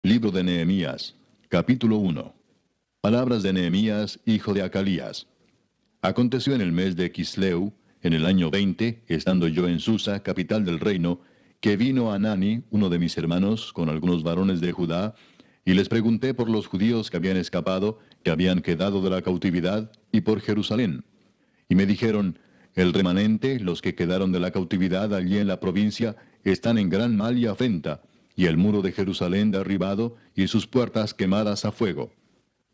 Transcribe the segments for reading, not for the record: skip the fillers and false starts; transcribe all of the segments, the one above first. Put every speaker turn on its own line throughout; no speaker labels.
Libro de Nehemías, capítulo 1. Palabras de Nehemías, hijo de Acalías. Aconteció en el mes de Quisleu, en el año 20, estando yo en Susa, capital del reino, que vino Hanani, uno de mis hermanos, con algunos varones de Judá, y les pregunté por los judíos que habían escapado, que habían quedado de la cautividad, y por Jerusalén. Y me dijeron, el remanente, los que quedaron de la cautividad allí en la provincia, están en gran mal y afrenta, y el muro de Jerusalén derribado, y sus puertas quemadas a fuego.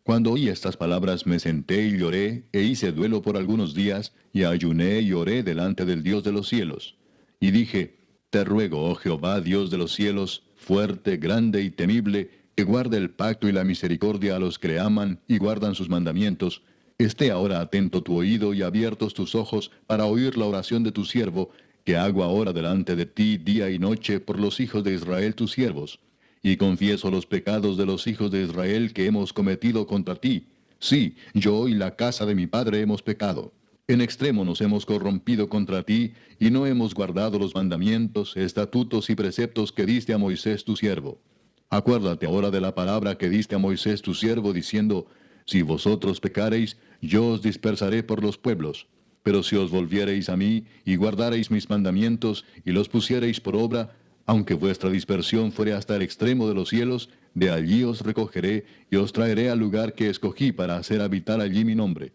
Cuando oí estas palabras me senté y lloré, e hice duelo por algunos días, y ayuné y oré delante del Dios de los cielos. Y dije, te ruego, oh Jehová, Dios de los cielos, fuerte, grande y temible, que guarde el pacto y la misericordia a los que le aman y guardan sus mandamientos, esté ahora atento tu oído y abiertos tus ojos para oír la oración de tu siervo, que hago ahora delante de ti día y noche por los hijos de Israel tus siervos. Y confieso los pecados de los hijos de Israel que hemos cometido contra ti. Sí, yo y la casa de mi padre hemos pecado. En extremo nos hemos corrompido contra ti, y no hemos guardado los mandamientos, estatutos y preceptos que diste a Moisés tu siervo. Acuérdate ahora de la palabra que diste a Moisés tu siervo, diciendo, si vosotros pecareis, yo os dispersaré por los pueblos. Pero si os volviereis a mí, y guardareis mis mandamientos, y los pusiereis por obra, aunque vuestra dispersión fuere hasta el extremo de los cielos, de allí os recogeré, y os traeré al lugar que escogí para hacer habitar allí mi nombre.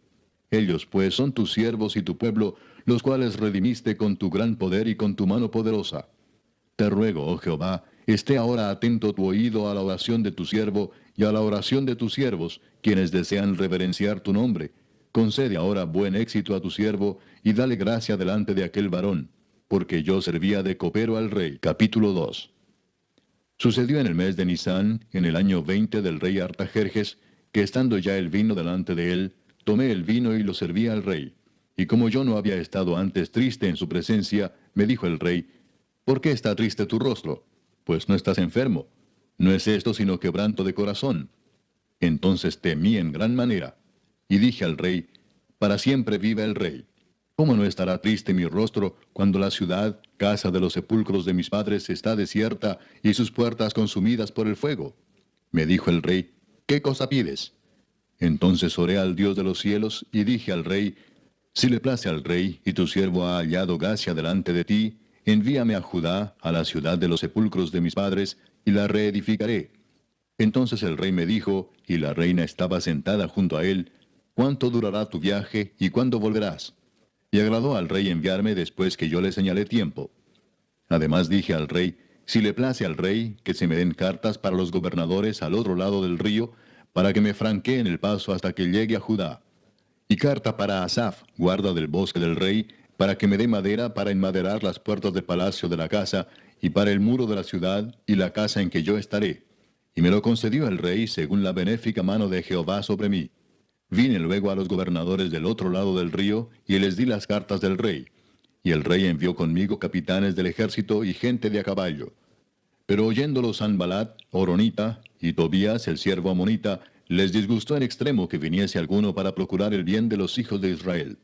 Ellos pues son tus siervos y tu pueblo, los cuales redimiste con tu gran poder y con tu mano poderosa. Te ruego, oh Jehová, esté ahora atento tu oído a la oración de tu siervo y a la oración de tus siervos, quienes desean reverenciar tu nombre. Concede ahora buen éxito a tu siervo y dale gracia delante de aquel varón, porque yo servía de copero al rey. Capítulo 2. Sucedió en el mes de Nisán, en el año 20 del rey Artajerjes, que estando ya el vino delante de él, tomé el vino y lo serví al rey. Y como yo no había estado antes triste en su presencia, me dijo el rey, ¿por qué está triste tu rostro? Pues no estás enfermo. No es esto sino quebranto de corazón. Entonces temí en gran manera. Y dije al rey, para siempre viva el rey. ¿Cómo no estará triste mi rostro cuando la ciudad, casa de los sepulcros de mis padres, está desierta y sus puertas consumidas por el fuego? Me dijo el rey, ¿qué cosa pides? Entonces oré al Dios de los cielos y dije al rey, si le place al rey y tu siervo ha hallado gracia delante de ti, envíame a Judá, a la ciudad de los sepulcros de mis padres, y la reedificaré. Entonces el rey me dijo, y la reina estaba sentada junto a él, ¿cuánto durará tu viaje y cuándo volverás? Y agradó al rey enviarme después que yo le señalé tiempo. Además dije al rey, si le place al rey, que se me den cartas para los gobernadores al otro lado del río, para que me franqueen el paso hasta que llegue a Judá. Y carta para Asaf, guarda del bosque del rey, para que me dé madera para enmaderar las puertas del palacio de la casa, y para el muro de la ciudad, y la casa en que yo estaré. Y me lo concedió el rey según la benéfica mano de Jehová sobre mí. Vine luego a los gobernadores del otro lado del río, y les di las cartas del rey. Y el rey envió conmigo capitanes del ejército y gente de a caballo. Pero oyéndolo Sanbalat, Horonita, y Tobías, el siervo amonita, les disgustó en extremo que viniese alguno para procurar el bien de los hijos de Israel.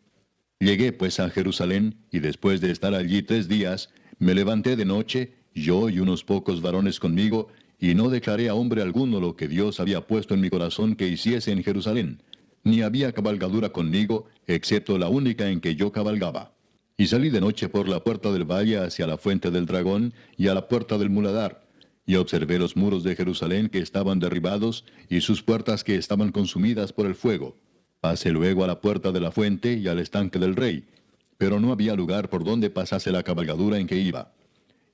Llegué pues a Jerusalén, y después de estar allí 3 días, me levanté de noche, yo y unos pocos varones conmigo, y no declaré a hombre alguno lo que Dios había puesto en mi corazón que hiciese en Jerusalén, ni había cabalgadura conmigo, excepto la única en que yo cabalgaba. Y salí de noche por la puerta del valle hacia la fuente del dragón y a la puerta del muladar, y observé los muros de Jerusalén que estaban derribados, y sus puertas que estaban consumidas por el fuego. Pasé luego a la puerta de la fuente y al estanque del rey, pero no había lugar por donde pasase la cabalgadura en que iba.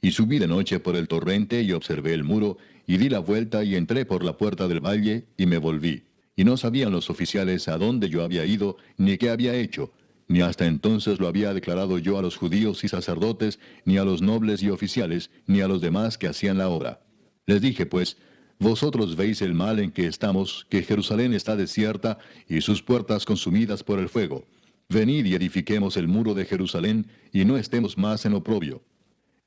Y subí de noche por el torrente y observé el muro, y di la vuelta y entré por la puerta del valle, y me volví. Y no sabían los oficiales a dónde yo había ido, ni qué había hecho, ni hasta entonces lo había declarado yo a los judíos y sacerdotes, ni a los nobles y oficiales, ni a los demás que hacían la obra. Les dije pues, vosotros veis el mal en que estamos, que Jerusalén está desierta y sus puertas consumidas por el fuego. Venid y edifiquemos el muro de Jerusalén, y no estemos más en oprobio.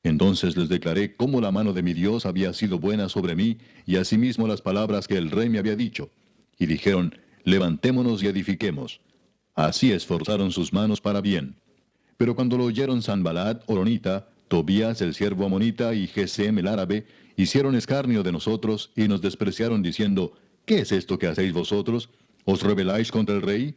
Entonces les declaré cómo la mano de mi Dios había sido buena sobre mí, y asimismo las palabras que el rey me había dicho. Y dijeron, levantémonos y edifiquemos. Así esforzaron sus manos para bien. Pero cuando lo oyeron Sanbalat, Horonita, Tobías el siervo amonita y Gesem el árabe hicieron escarnio de nosotros y nos despreciaron diciendo, ¿qué es esto que hacéis vosotros? ¿Os rebeláis contra el rey?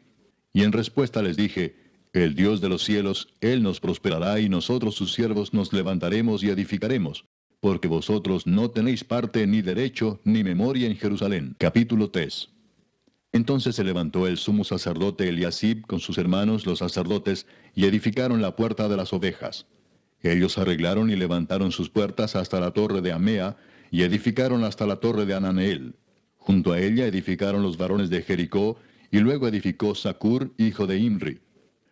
Y en respuesta les dije, el Dios de los cielos, Él nos prosperará y nosotros sus siervos nos levantaremos y edificaremos, porque vosotros no tenéis parte ni derecho ni memoria en Jerusalén. Capítulo 3. Entonces se levantó el sumo sacerdote Eliasib con sus hermanos los sacerdotes y edificaron la puerta de las ovejas. Ellos arreglaron y levantaron sus puertas hasta la torre de Amea y edificaron hasta la torre de Ananeel. Junto a ella edificaron los varones de Jericó y luego edificó Zacur, hijo de Imri.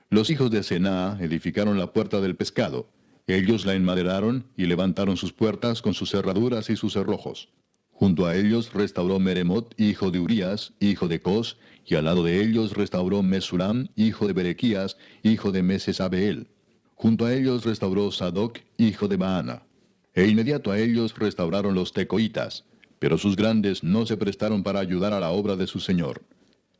Los hijos de Senaa edificaron la puerta del pescado. Ellos la enmaderaron y levantaron sus puertas con sus cerraduras y sus cerrojos. Junto a ellos restauró Meremot, hijo de Urías, hijo de Cos, y al lado de ellos restauró Mesulam, hijo de Berequías, hijo de Mesesabeel. Junto a ellos restauró Sadoc, hijo de Baana. E inmediato a ellos restauraron los tecoitas, pero sus grandes no se prestaron para ayudar a la obra de su señor.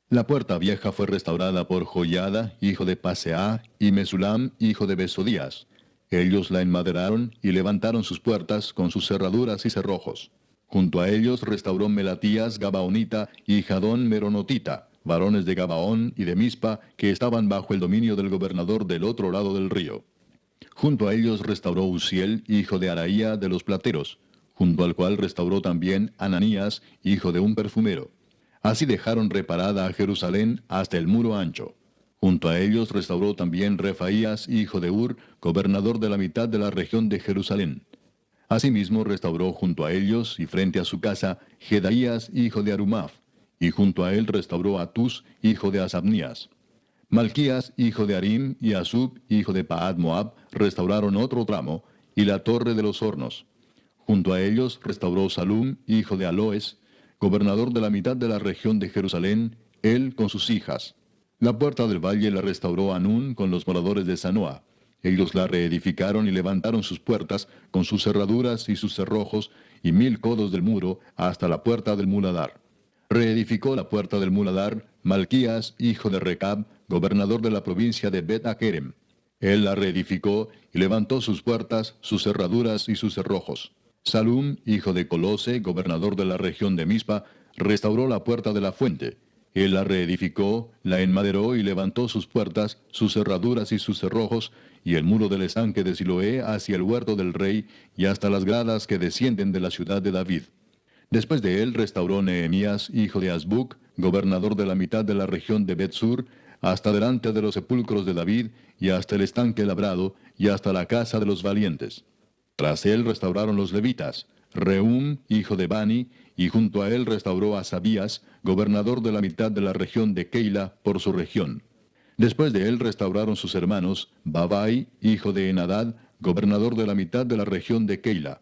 La puerta vieja fue restaurada por Joiada, hijo de Paseah, y Mesulam, hijo de Besodías. Ellos la enmaderaron y levantaron sus puertas con sus cerraduras y cerrojos. Junto a ellos restauró Melatías Gabaonita y Jadón Meronotita, varones de Gabaón y de Mispa, que estaban bajo el dominio del gobernador del otro lado del río. Junto a ellos restauró Uziel, hijo de Araía de los plateros, junto al cual restauró también Ananías, hijo de un perfumero. Así dejaron reparada a Jerusalén hasta el muro ancho. Junto a ellos restauró también Refaías, hijo de Ur, gobernador de la mitad de la región de Jerusalén. Asimismo restauró junto a ellos y frente a su casa Jedaías, hijo de Arumaf, y junto a él restauró Atus, hijo de Asabnías. Malquías, hijo de Arim, y Asub, hijo de Paad Moab, restauraron otro tramo, y la torre de los hornos. Junto a ellos restauró Salum, hijo de Aloes, gobernador de la mitad de la región de Jerusalén, él con sus hijas. La puerta del valle la restauró Anún con los moradores de Sanoa. Ellos la reedificaron y levantaron sus puertas con sus cerraduras y sus cerrojos y 1000 codos del muro hasta la puerta del muladar. Reedificó la puerta del muladar Malquías, hijo de Recab, gobernador de la provincia de Bet-Akerem. Él la reedificó y levantó sus puertas, sus cerraduras y sus cerrojos. Salum, hijo de Colose, gobernador de la región de Mispa, restauró la puerta de la fuente. Él la reedificó, la enmaderó y levantó sus puertas, sus cerraduras y sus cerrojos, y el muro del estanque de Siloé hacia el huerto del rey, y hasta las gradas que descienden de la ciudad de David. Después de él restauró Nehemías, hijo de Azbuc, gobernador de la mitad de la región de Bet-Sur, hasta delante de los sepulcros de David, y hasta el estanque labrado, y hasta la casa de los valientes. Tras él restauraron los levitas, Reum, hijo de Bani, y junto a él restauró a Sabías, gobernador de la mitad de la región de Keila, por su región. Después de él restauraron sus hermanos, Babai, hijo de Enadad, gobernador de la mitad de la región de Keila.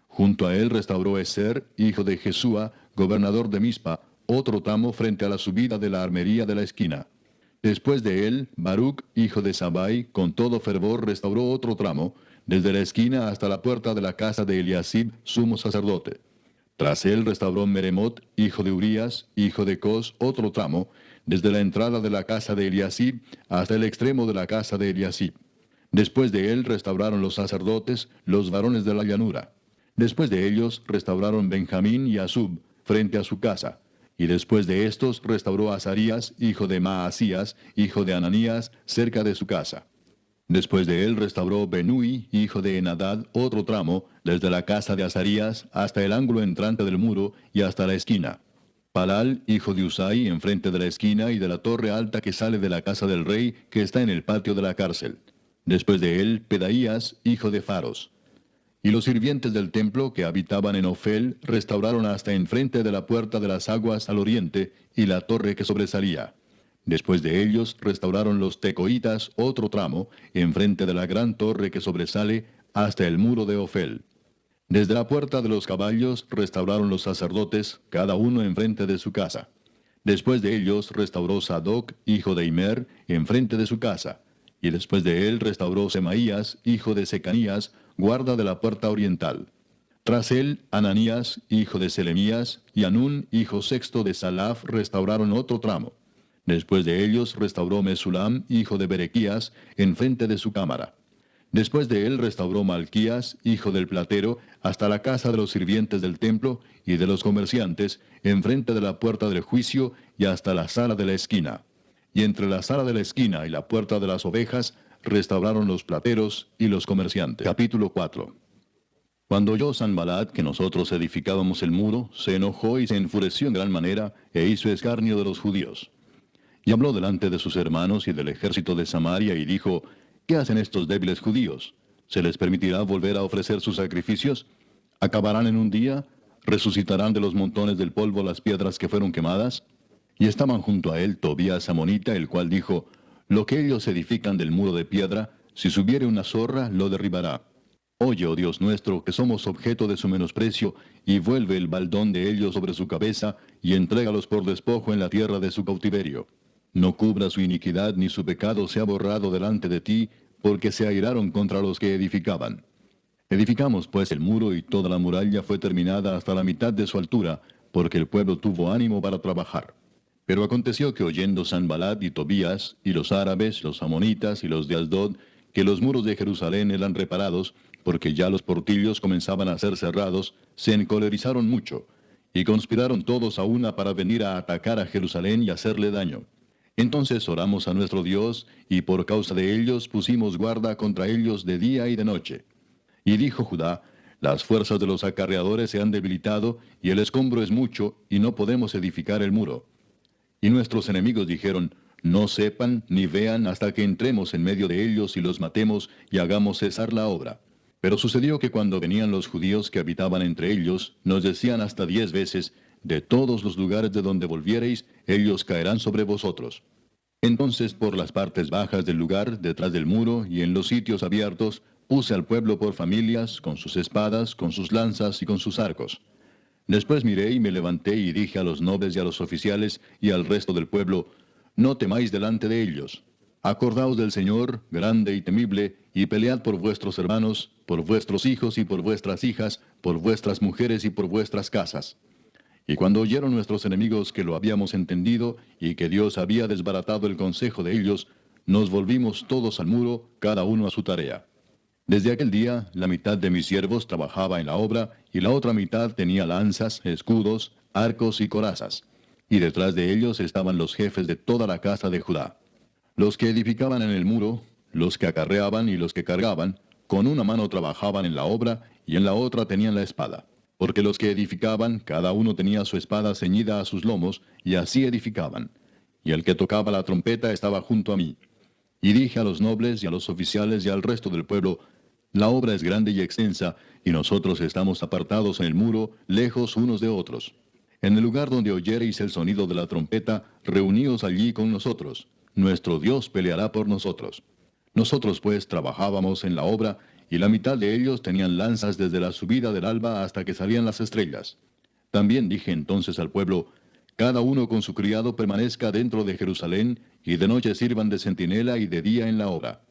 Junto a él restauró Eser, hijo de Jesúa, gobernador de Mispa, otro tramo frente a la subida de la armería de la esquina. Después de él, Baruc, hijo de Sabai, con todo fervor restauró otro tramo, desde la esquina hasta la puerta de la casa de Eliasib, sumo sacerdote. Tras él restauró Meremot, hijo de Urías, hijo de Cos, otro tramo, desde la entrada de la casa de Eliasib hasta el extremo de la casa de Eliasib. Después de él restauraron los sacerdotes, los varones de la llanura. Después de ellos restauraron Benjamín y Asub, frente a su casa. Y después de estos restauró a Azarías, hijo de Maasías, hijo de Ananías, cerca de su casa. Después de él restauró Benui, hijo de Enadad, otro tramo, desde la casa de Azarías hasta el ángulo entrante del muro y hasta la esquina. Palal, hijo de Usai, enfrente de la esquina y de la torre alta que sale de la casa del rey, que está en el patio de la cárcel. Después de él, Pedaías, hijo de Faros. Y los sirvientes del templo que habitaban en Ofel restauraron hasta enfrente de la puerta de las aguas al oriente y la torre que sobresalía. Después de ellos restauraron los tecoitas otro tramo, enfrente de la gran torre que sobresale hasta el muro de Ofel. Desde la puerta de los caballos restauraron los sacerdotes, cada uno enfrente de su casa. Después de ellos restauró Sadoc, hijo de Imer, enfrente de su casa. Y después de él restauró Semaías, hijo de Secanías, guarda de la puerta oriental. Tras él, Ananías, hijo de Selemías, y Anún, hijo sexto de Salaf, restauraron otro tramo. Después de ellos restauró Mesulam, hijo de Berequías, enfrente de su cámara. Después de él restauró Malquías, hijo del platero, hasta la casa de los sirvientes del templo y de los comerciantes, enfrente de la puerta del juicio y hasta la sala de la esquina. Y entre la sala de la esquina y la puerta de las ovejas, restauraron los plateros y los comerciantes. Capítulo 4. Cuando oyó Sanballat que nosotros edificábamos el muro, se enojó y se enfureció en gran manera, e hizo escarnio de los judíos. Y habló delante de sus hermanos y del ejército de Samaria, y dijo, ¿qué hacen estos débiles judíos? ¿Se les permitirá volver a ofrecer sus sacrificios? ¿Acabarán en un día? ¿Resucitarán de los montones del polvo las piedras que fueron quemadas? Y estaban junto a él Tobías amonita, el cual dijo, lo que ellos edifican del muro de piedra, si subiere una zorra, lo derribará. Oye, oh Dios nuestro, que somos objeto de su menosprecio, y vuelve el baldón de ellos sobre su cabeza, y entrégalos por despojo en la tierra de su cautiverio. No cubra su iniquidad, ni su pecado sea borrado delante de ti, porque se airaron contra los que edificaban. Edificamos pues el muro, y toda la muralla fue terminada hasta la mitad de su altura, porque el pueblo tuvo ánimo para trabajar. Pero aconteció que oyendo Sanballat y Tobías, y los árabes, los amonitas y los de Asdod, que los muros de Jerusalén eran reparados, porque ya los portillos comenzaban a ser cerrados, se encolerizaron mucho, y conspiraron todos a una para venir a atacar a Jerusalén y hacerle daño. Entonces oramos a nuestro Dios, y por causa de ellos pusimos guarda contra ellos de día y de noche. Y dijo Judá, las fuerzas de los acarreadores se han debilitado, y el escombro es mucho, y no podemos edificar el muro. Y nuestros enemigos dijeron, no sepan ni vean hasta que entremos en medio de ellos y los matemos y hagamos cesar la obra. Pero sucedió que cuando venían los judíos que habitaban entre ellos, nos decían hasta 10 veces, de todos los lugares de donde volviereis, ellos caerán sobre vosotros. Entonces por las partes bajas del lugar, detrás del muro y en los sitios abiertos, puse al pueblo por familias, con sus espadas, con sus lanzas y con sus arcos. Después miré y me levanté y dije a los nobles y a los oficiales y al resto del pueblo, no temáis delante de ellos. Acordaos del Señor, grande y temible, y pelead por vuestros hermanos, por vuestros hijos y por vuestras hijas, por vuestras mujeres y por vuestras casas. Y cuando oyeron nuestros enemigos que lo habíamos entendido, y que Dios había desbaratado el consejo de ellos, nos volvimos todos al muro, cada uno a su tarea. Desde aquel día, la mitad de mis siervos trabajaba en la obra, y la otra mitad tenía lanzas, escudos, arcos y corazas. Y detrás de ellos estaban los jefes de toda la casa de Judá. Los que edificaban en el muro, los que acarreaban y los que cargaban, con una mano trabajaban en la obra, y en la otra tenían la espada. Porque los que edificaban, cada uno tenía su espada ceñida a sus lomos, y así edificaban. Y el que tocaba la trompeta estaba junto a mí. Y dije a los nobles y a los oficiales y al resto del pueblo, la obra es grande y extensa, y nosotros estamos apartados en el muro, lejos unos de otros. En el lugar donde oyereis el sonido de la trompeta, reuníos allí con nosotros. Nuestro Dios peleará por nosotros. Nosotros pues trabajábamos en la obra, y la mitad de ellos tenían lanzas desde la subida del alba hasta que salían las estrellas. También dije entonces al pueblo, cada uno con su criado permanezca dentro de Jerusalén, y de noche sirvan de centinela y de día en la obra.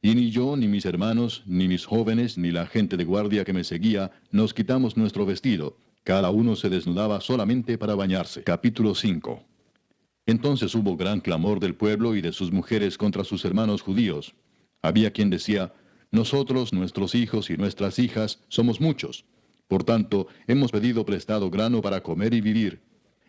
Y ni yo, ni mis hermanos, ni mis jóvenes, ni la gente de guardia que me seguía, nos quitamos nuestro vestido. Cada uno se desnudaba solamente para bañarse. Capítulo 5. Entonces hubo gran clamor del pueblo y de sus mujeres contra sus hermanos judíos. Había quien decía, nosotros, nuestros hijos y nuestras hijas, somos muchos. Por tanto, hemos pedido prestado grano para comer y vivir.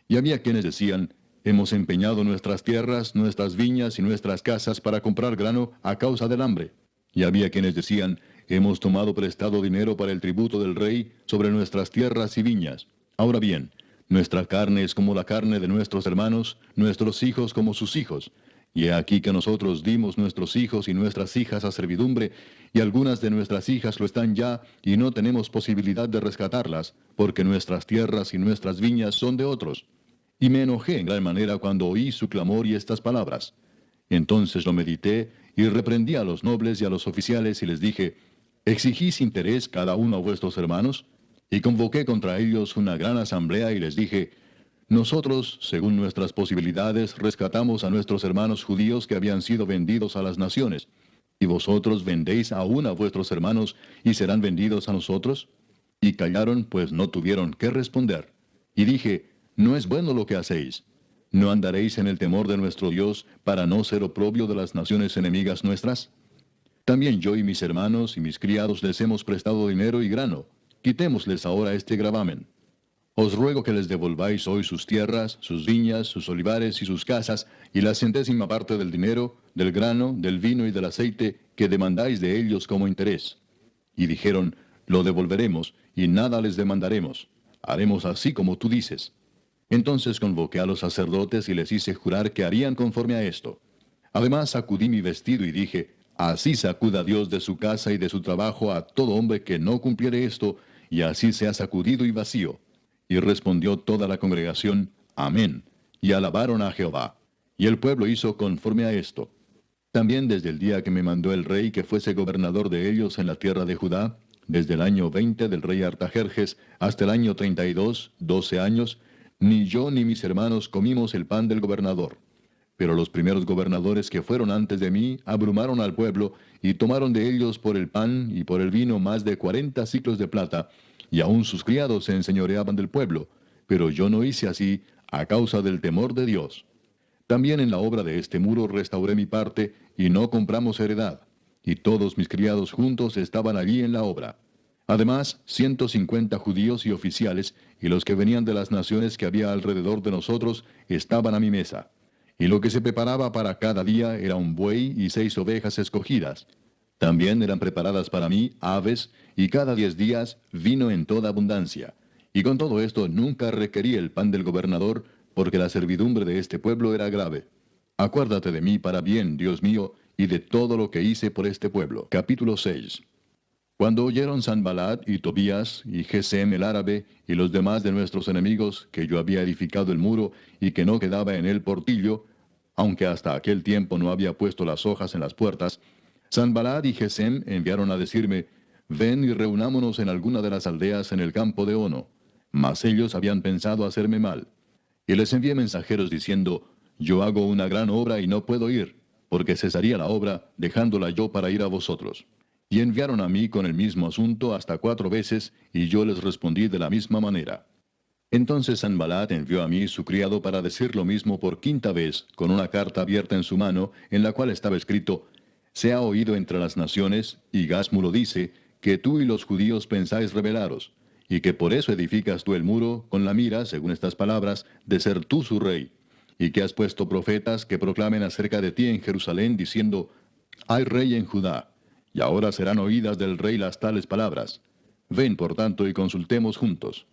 Y había quienes decían, hemos empeñado nuestras tierras, nuestras viñas y nuestras casas para comprar grano a causa del hambre. Y había quienes decían, hemos tomado prestado dinero para el tributo del rey sobre nuestras tierras y viñas. Ahora bien, nuestra carne es como la carne de nuestros hermanos, nuestros hijos como sus hijos. Y he aquí que nosotros dimos nuestros hijos y nuestras hijas a servidumbre, y algunas de nuestras hijas lo están ya, y no tenemos posibilidad de rescatarlas, porque nuestras tierras y nuestras viñas son de otros. Y me enojé en gran manera cuando oí su clamor y estas palabras. Entonces lo medité, y reprendí a los nobles y a los oficiales, y les dije, ¿exigís interés cada uno a vuestros hermanos? Y convoqué contra ellos una gran asamblea, y les dije, nosotros, según nuestras posibilidades, rescatamos a nuestros hermanos judíos que habían sido vendidos a las naciones. ¿Y vosotros vendéis aún a vuestros hermanos y serán vendidos a nosotros? Y callaron, pues no tuvieron qué responder. Y dije, no es bueno lo que hacéis. ¿No andaréis en el temor de nuestro Dios para no ser oprobio de las naciones enemigas nuestras? También yo y mis hermanos y mis criados les hemos prestado dinero y grano. Quitémosles ahora este gravamen. Os ruego que les devolváis hoy sus tierras, sus viñas, sus olivares y sus casas, y la centésima parte del dinero, del grano, del vino y del aceite que demandáis de ellos como interés. Y dijeron, lo devolveremos, y nada les demandaremos. Haremos así como tú dices. Entonces convoqué a los sacerdotes y les hice jurar que harían conforme a esto. Además sacudí mi vestido y dije, así sacuda Dios de su casa y de su trabajo a todo hombre que no cumpliere esto, y así sea sacudido y vacío. Y respondió toda la congregación, Amén, y alabaron a Jehová. Y el pueblo hizo conforme a esto. También desde el día que me mandó el rey que fuese gobernador de ellos en la tierra de Judá, desde el año 20 del rey Artajerjes hasta el año 32, 12 años, ni yo ni mis hermanos comimos el pan del gobernador. Pero los primeros gobernadores que fueron antes de mí abrumaron al pueblo, y tomaron de ellos por el pan y por el vino más de 40 siclos de plata, y aun sus criados se enseñoreaban del pueblo. Pero yo no hice así, a causa del temor de Dios. También en la obra de este muro restauré mi parte, y no compramos heredad. Y todos mis criados juntos estaban allí en la obra. Además, 150 judíos y oficiales, y los que venían de las naciones que había alrededor de nosotros, estaban a mi mesa. Y lo que se preparaba para cada día era un buey y 6 ovejas escogidas. También eran preparadas para mí aves, y cada 10 días vino en toda abundancia. Y con todo esto nunca requerí el pan del gobernador, porque la servidumbre de este pueblo era grave. Acuérdate de mí para bien, Dios mío, y de todo lo que hice por este pueblo. Capítulo 6. Cuando oyeron Sanballat y Tobías y Gesem el árabe y los demás de nuestros enemigos que yo había edificado el muro y que no quedaba en él portillo, aunque hasta aquel tiempo no había puesto las hojas en las puertas, Sanballat y Gesem enviaron a decirme, ven y reunámonos en alguna de las aldeas en el campo de Ono. Mas ellos habían pensado hacerme mal. Y les envié mensajeros diciendo, yo hago una gran obra y no puedo ir, porque cesaría la obra, dejándola yo para ir a vosotros. Y enviaron a mí con el mismo asunto hasta 4 veces, y yo les respondí de la misma manera. Entonces Sanballat envió a mí su criado para decir lo mismo por 5ª vez, con una carta abierta en su mano, en la cual estaba escrito, se ha oído entre las naciones, y Gasmulo dice, que tú y los judíos pensáis rebelaros, y que por eso edificas tú el muro, con la mira, según estas palabras, de ser tú su rey, y que has puesto profetas que proclamen acerca de ti en Jerusalén, diciendo, hay rey en Judá. Y ahora serán oídas del rey las tales palabras. Ven, por tanto, y consultemos juntos.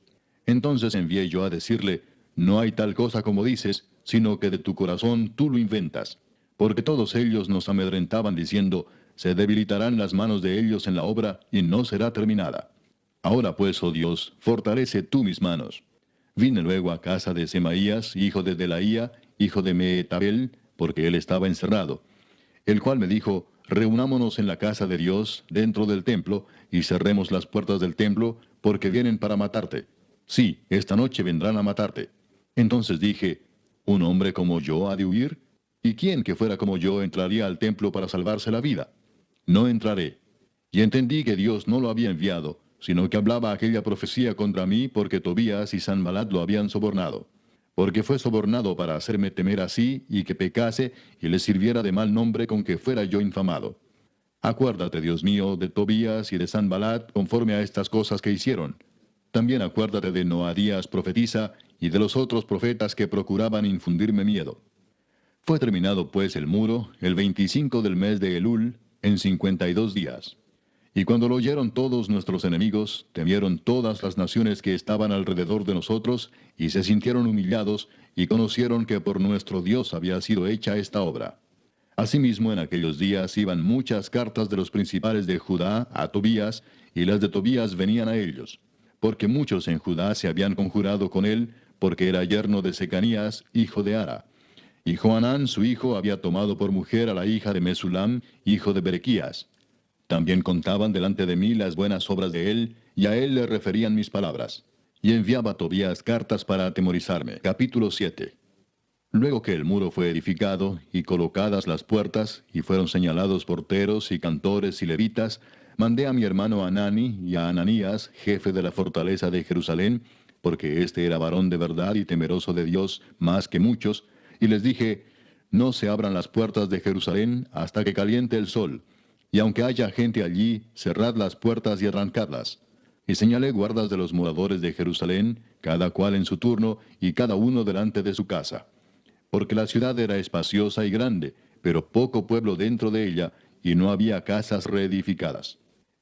Entonces envié yo a decirle, no hay tal cosa como dices, sino que de tu corazón tú lo inventas. Porque todos ellos nos amedrentaban diciendo, se debilitarán las manos de ellos en la obra, y no será terminada. Ahora pues, oh Dios, fortalece tú mis manos. Vine luego a casa de Semaías, hijo de Delaía, hijo de Mehetabel, porque él estaba encerrado, el cual me dijo, reunámonos en la casa de Dios, dentro del templo, y cerremos las puertas del templo, porque vienen para matarte. Sí, esta noche vendrán a matarte. Entonces dije, ¿un hombre como yo ha de huir? ¿Y quién que fuera como yo entraría al templo para salvarse la vida? No entraré. Y entendí que Dios no lo había enviado, sino que hablaba aquella profecía contra mí porque Tobías y Sanballat lo habían sobornado. Porque fue sobornado para hacerme temer así y que pecase y le sirviera de mal nombre con que fuera yo infamado. Acuérdate, Dios mío, de Tobías y de Sanballat conforme a estas cosas que hicieron. También acuérdate de Noadías profetisa y de los otros profetas que procuraban infundirme miedo. Fue terminado pues el muro el 25 del mes de Elul en 52 días. Y cuando lo oyeron todos nuestros enemigos, temieron todas las naciones que estaban alrededor de nosotros, y se sintieron humillados, y conocieron que por nuestro Dios había sido hecha esta obra. Asimismo, en aquellos días iban muchas cartas de los principales de Judá a Tobías, y las de Tobías venían a ellos, porque muchos en Judá se habían conjurado con él, porque era yerno de Secanías, hijo de Ara. Y Johanán, su hijo, había tomado por mujer a la hija de Mesulam, hijo de Berequías. También contaban delante de mí las buenas obras de él, y a él le referían mis palabras. Y enviaba a Tobías cartas para atemorizarme. Capítulo 7. Luego que el muro fue edificado, y colocadas las puertas, y fueron señalados porteros, y cantores, y levitas, mandé a mi hermano Anani y a Ananías, jefe de la fortaleza de Jerusalén, porque éste era varón de verdad y temeroso de Dios más que muchos, y les dije, no se abran las puertas de Jerusalén hasta que caliente el sol, Y aunque haya gente allí, cerrad las puertas y arrancadlas. Y señalé guardas de los moradores de Jerusalén, cada cual en su turno, y cada uno delante de su casa. Porque la ciudad era espaciosa y grande, pero poco pueblo dentro de ella, y no había casas reedificadas.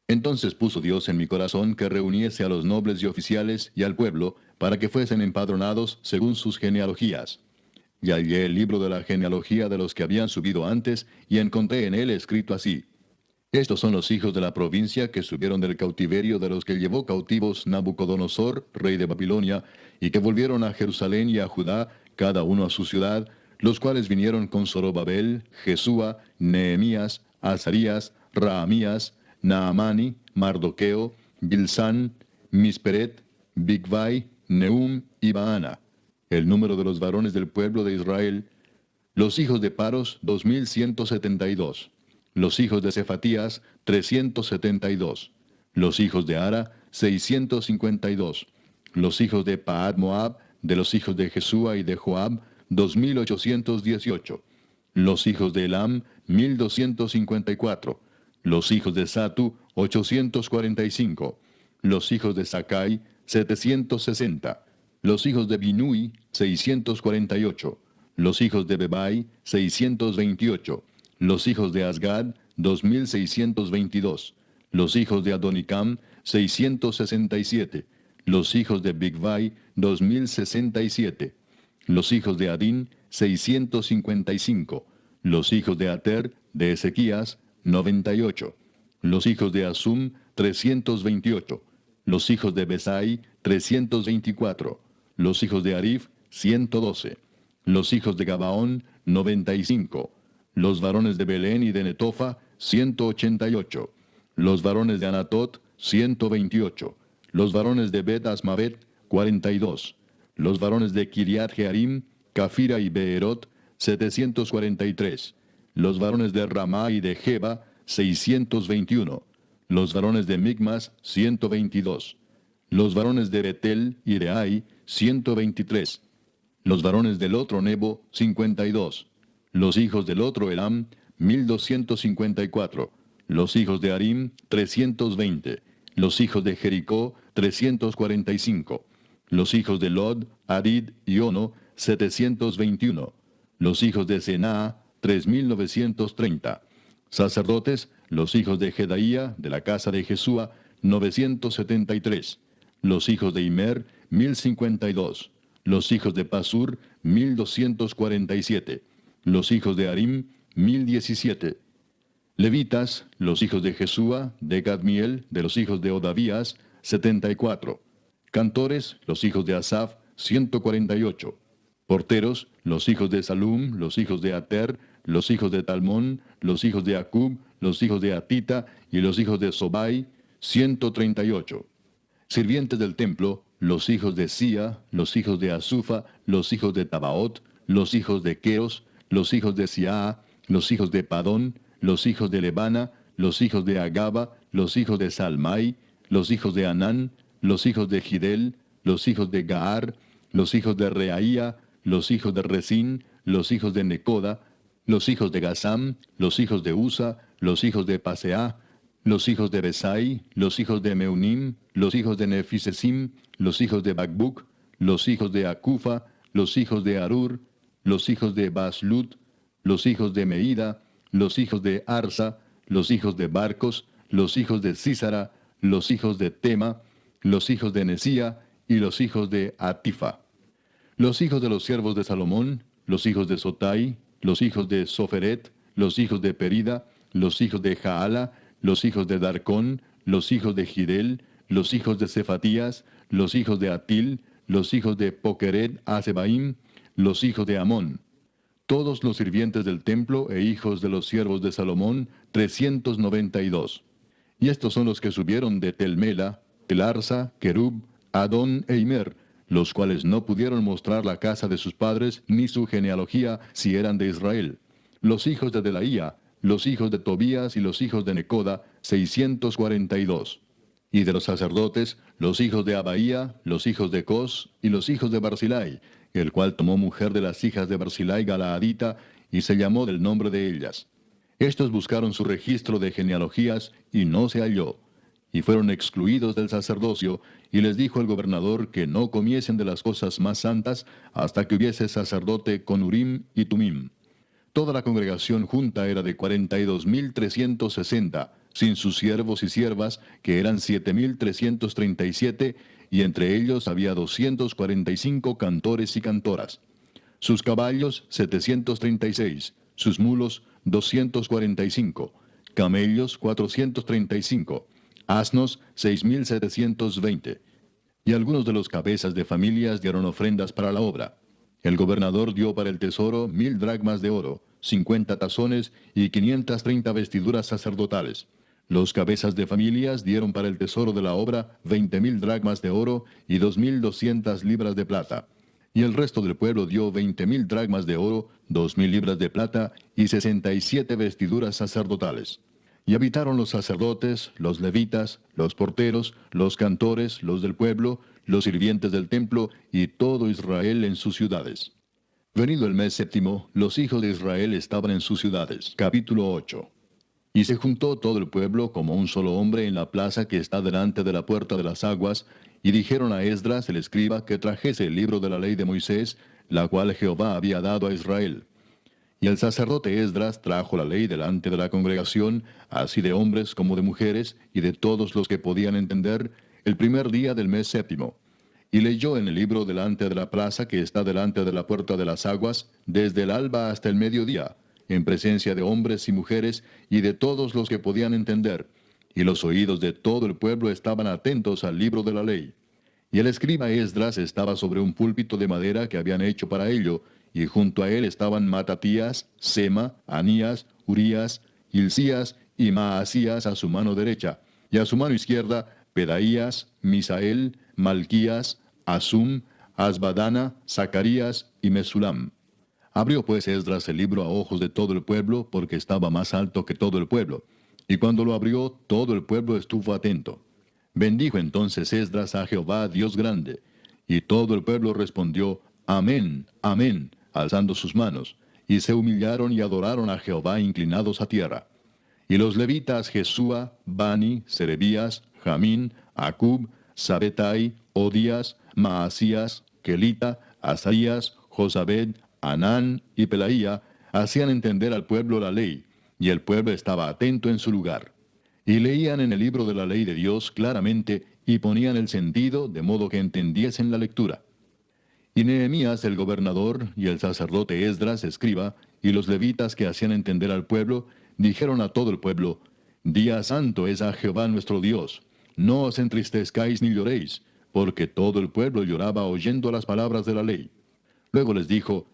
Entonces puso Dios en mi corazón que reuniese a los nobles y oficiales y al pueblo, para que fuesen empadronados según sus genealogías. Y hallé el libro de la genealogía de los que habían subido antes, y encontré en él escrito así: Estos son los hijos de la provincia que subieron del cautiverio de los que llevó cautivos Nabucodonosor, rey de Babilonia, y que volvieron a Jerusalén y a Judá, cada uno a su ciudad, los cuales vinieron con Zorobabel, Jesúa, Nehemías, Azarías, Raamías, Naamani, Mardoqueo, Bilsán, Misperet, Bigvai, Nehum y Baana. El número de los varones del pueblo de Israel, los hijos de Paros, 2172. Los hijos de Cefatías, 372. Los hijos de Ara, 652. Los hijos de Paad Moab, de los hijos de Jesúa y de Joab, 2818. Los hijos de Elam, 1254. Los hijos de Satu, 845. Los hijos de Sakai, 760. Los hijos de Binui, 648. Los hijos de Bebai, 628. Los hijos de Asgad, 2622. Los hijos de Adonicam, 667. Los hijos de Bigvai, 2067. Los hijos de Adín, 655. Los hijos de Ater, de Ezequías, 98. Los hijos de Asum, 328. Los hijos de Besai, 324. Los hijos de Arif, 112. Los hijos de Gabaón, 95. Los varones de Belén y de Netofa, 188. Los varones de Anatot, 128. Los varones de Bet Asmavet, 42. Los varones de Kiriat Jearim, Cafira y Beerot, 743. Los varones de Ramá y de Jeba, 621. Los varones de Migmas, 122. Los varones de Betel y de Ai, 123. Los varones del otro Nebo, 52. Los hijos del otro Elam, 1254. Los hijos de Arim, 320. Los hijos de Jericó, 345. Los hijos de Lod, Adid y Ono, 721. Los hijos de Senaa, 3930. Sacerdotes, los hijos de Jedaía, de la casa de Jesúa, 973. Los hijos de Imer, 1052. Los hijos de Pasur, 1247. Los hijos de Arim, 1017. Levitas, los hijos de Jesúa, de Gadmiel, de los hijos de Odavías, 74. Cantores, los hijos de Asaf, 148. Porteros, los hijos de Salum, los hijos de Ater, los hijos de Talmón, los hijos de Acub, los hijos de Atita y los hijos de Sobai, 138. Sirvientes del templo, los hijos de Sia, los hijos de Asufa, los hijos de Tabaot, los hijos de Queos, los hijos de Siaa, los hijos de Padón, los hijos de Lebana, los hijos de Agaba, los hijos de Salmai, los hijos de Anán, los hijos de Gidel, los hijos de Gaar, los hijos de Reaía, los hijos de Resín, los hijos de Necoda, los hijos de Gazam, los hijos de Usa, los hijos de Paseah, los hijos de Besai, los hijos de Meunim, los hijos de Nefisesim, los hijos de Bakbuk, los hijos de Acufa, los hijos de Arur, los hijos de Baslut, los hijos de Meida, los hijos de Arsa, los hijos de Barcos, los hijos de Císara, los hijos de Tema, los hijos de Nesía y los hijos de Atifa. Los hijos de los siervos de Salomón, los hijos de Sotai, los hijos de Soferet, los hijos de Perida, los hijos de Jaala, los hijos de Darcón, los hijos de Gidel, los hijos de Cefatías, los hijos de Atil, los hijos de Pokeret Asebaim, los hijos de Amón. Todos los sirvientes del templo e hijos de los siervos de Salomón, 392. Y estos son los que subieron de Telmela, Telarsa, Kerub, Adón e Imer, los cuales no pudieron mostrar la casa de sus padres ni su genealogía si eran de Israel. Los hijos de Delaía, los hijos de Tobías y los hijos de Necoda, 642. Y de los sacerdotes, los hijos de Abaía, los hijos de Cos y los hijos de Barzilai, el cual tomó mujer de las hijas de Barzilai Galaadita y se llamó del nombre de ellas. Estos buscaron su registro de genealogías y no se halló, y fueron excluidos del sacerdocio, y les dijo el gobernador que no comiesen de las cosas más santas hasta que hubiese sacerdote con Urim y Tumim. Toda la congregación junta era de 42.360, sin sus siervos y siervas, que eran 7.337, y entre ellos había 245 cantores y cantoras. Sus caballos 736, sus mulos 245, camellos 435, asnos 6.720. Y algunos de los cabezas de familias dieron ofrendas para la obra. El gobernador dio para el tesoro 1.000 dracmas de oro, 50 tazones y 530 vestiduras sacerdotales. Los cabezas de familias dieron para el tesoro de la obra 20.000 dracmas de oro y 2.200 libras de plata. Y el resto del pueblo dio 20.000 dracmas de oro, 2.000 libras de plata y 67 vestiduras sacerdotales. Y habitaron los sacerdotes, los levitas, los porteros, los cantores, los del pueblo, los sirvientes del templo y todo Israel en sus ciudades. Venido el mes séptimo, los hijos de Israel estaban en sus ciudades. Capítulo 8. Y se juntó todo el pueblo como un solo hombre en la plaza que está delante de la puerta de las aguas, y dijeron a Esdras el escriba que trajese el libro de la ley de Moisés, la cual Jehová había dado a Israel. Y el sacerdote Esdras trajo la ley delante de la congregación, así de hombres como de mujeres, y de todos los que podían entender, el primer día del mes séptimo. Y leyó en el libro delante de la plaza que está delante de la puerta de las aguas, desde el alba hasta el mediodía, en presencia de hombres y mujeres, y de todos los que podían entender. Y los oídos de todo el pueblo estaban atentos al libro de la ley. Y el escriba Esdras estaba sobre un púlpito de madera que habían hecho para ello, y junto a él estaban Matatías, Sema, Anías, Urías, Hilcías y Maasías a su mano derecha, y a su mano izquierda Pedaías, Misael, Malquías, Asum, Asbadana, Zacarías y Mesulam. Abrió pues Esdras el libro a ojos de todo el pueblo, porque estaba más alto que todo el pueblo. Y cuando lo abrió, todo el pueblo estuvo atento. Bendijo entonces Esdras a Jehová, Dios grande. Y todo el pueblo respondió, Amén, Amén, alzando sus manos. Y se humillaron y adoraron a Jehová inclinados a tierra. Y los levitas Jesúa, Bani, Serebías, Jamín, Acub, Sabetai, Odías, Maasías, Kelita, Asaías, Josabed, Anán y Pelaía hacían entender al pueblo la ley, y el pueblo estaba atento en su lugar. Y leían en el libro de la ley de Dios claramente, y ponían el sentido, de modo que entendiesen la lectura. Y Nehemías el gobernador, y el sacerdote Esdras escriba, y los levitas que hacían entender al pueblo, dijeron a todo el pueblo, Día santo es a Jehová nuestro Dios, no os entristezcáis ni lloréis, porque todo el pueblo lloraba oyendo las palabras de la ley. Luego les dijo,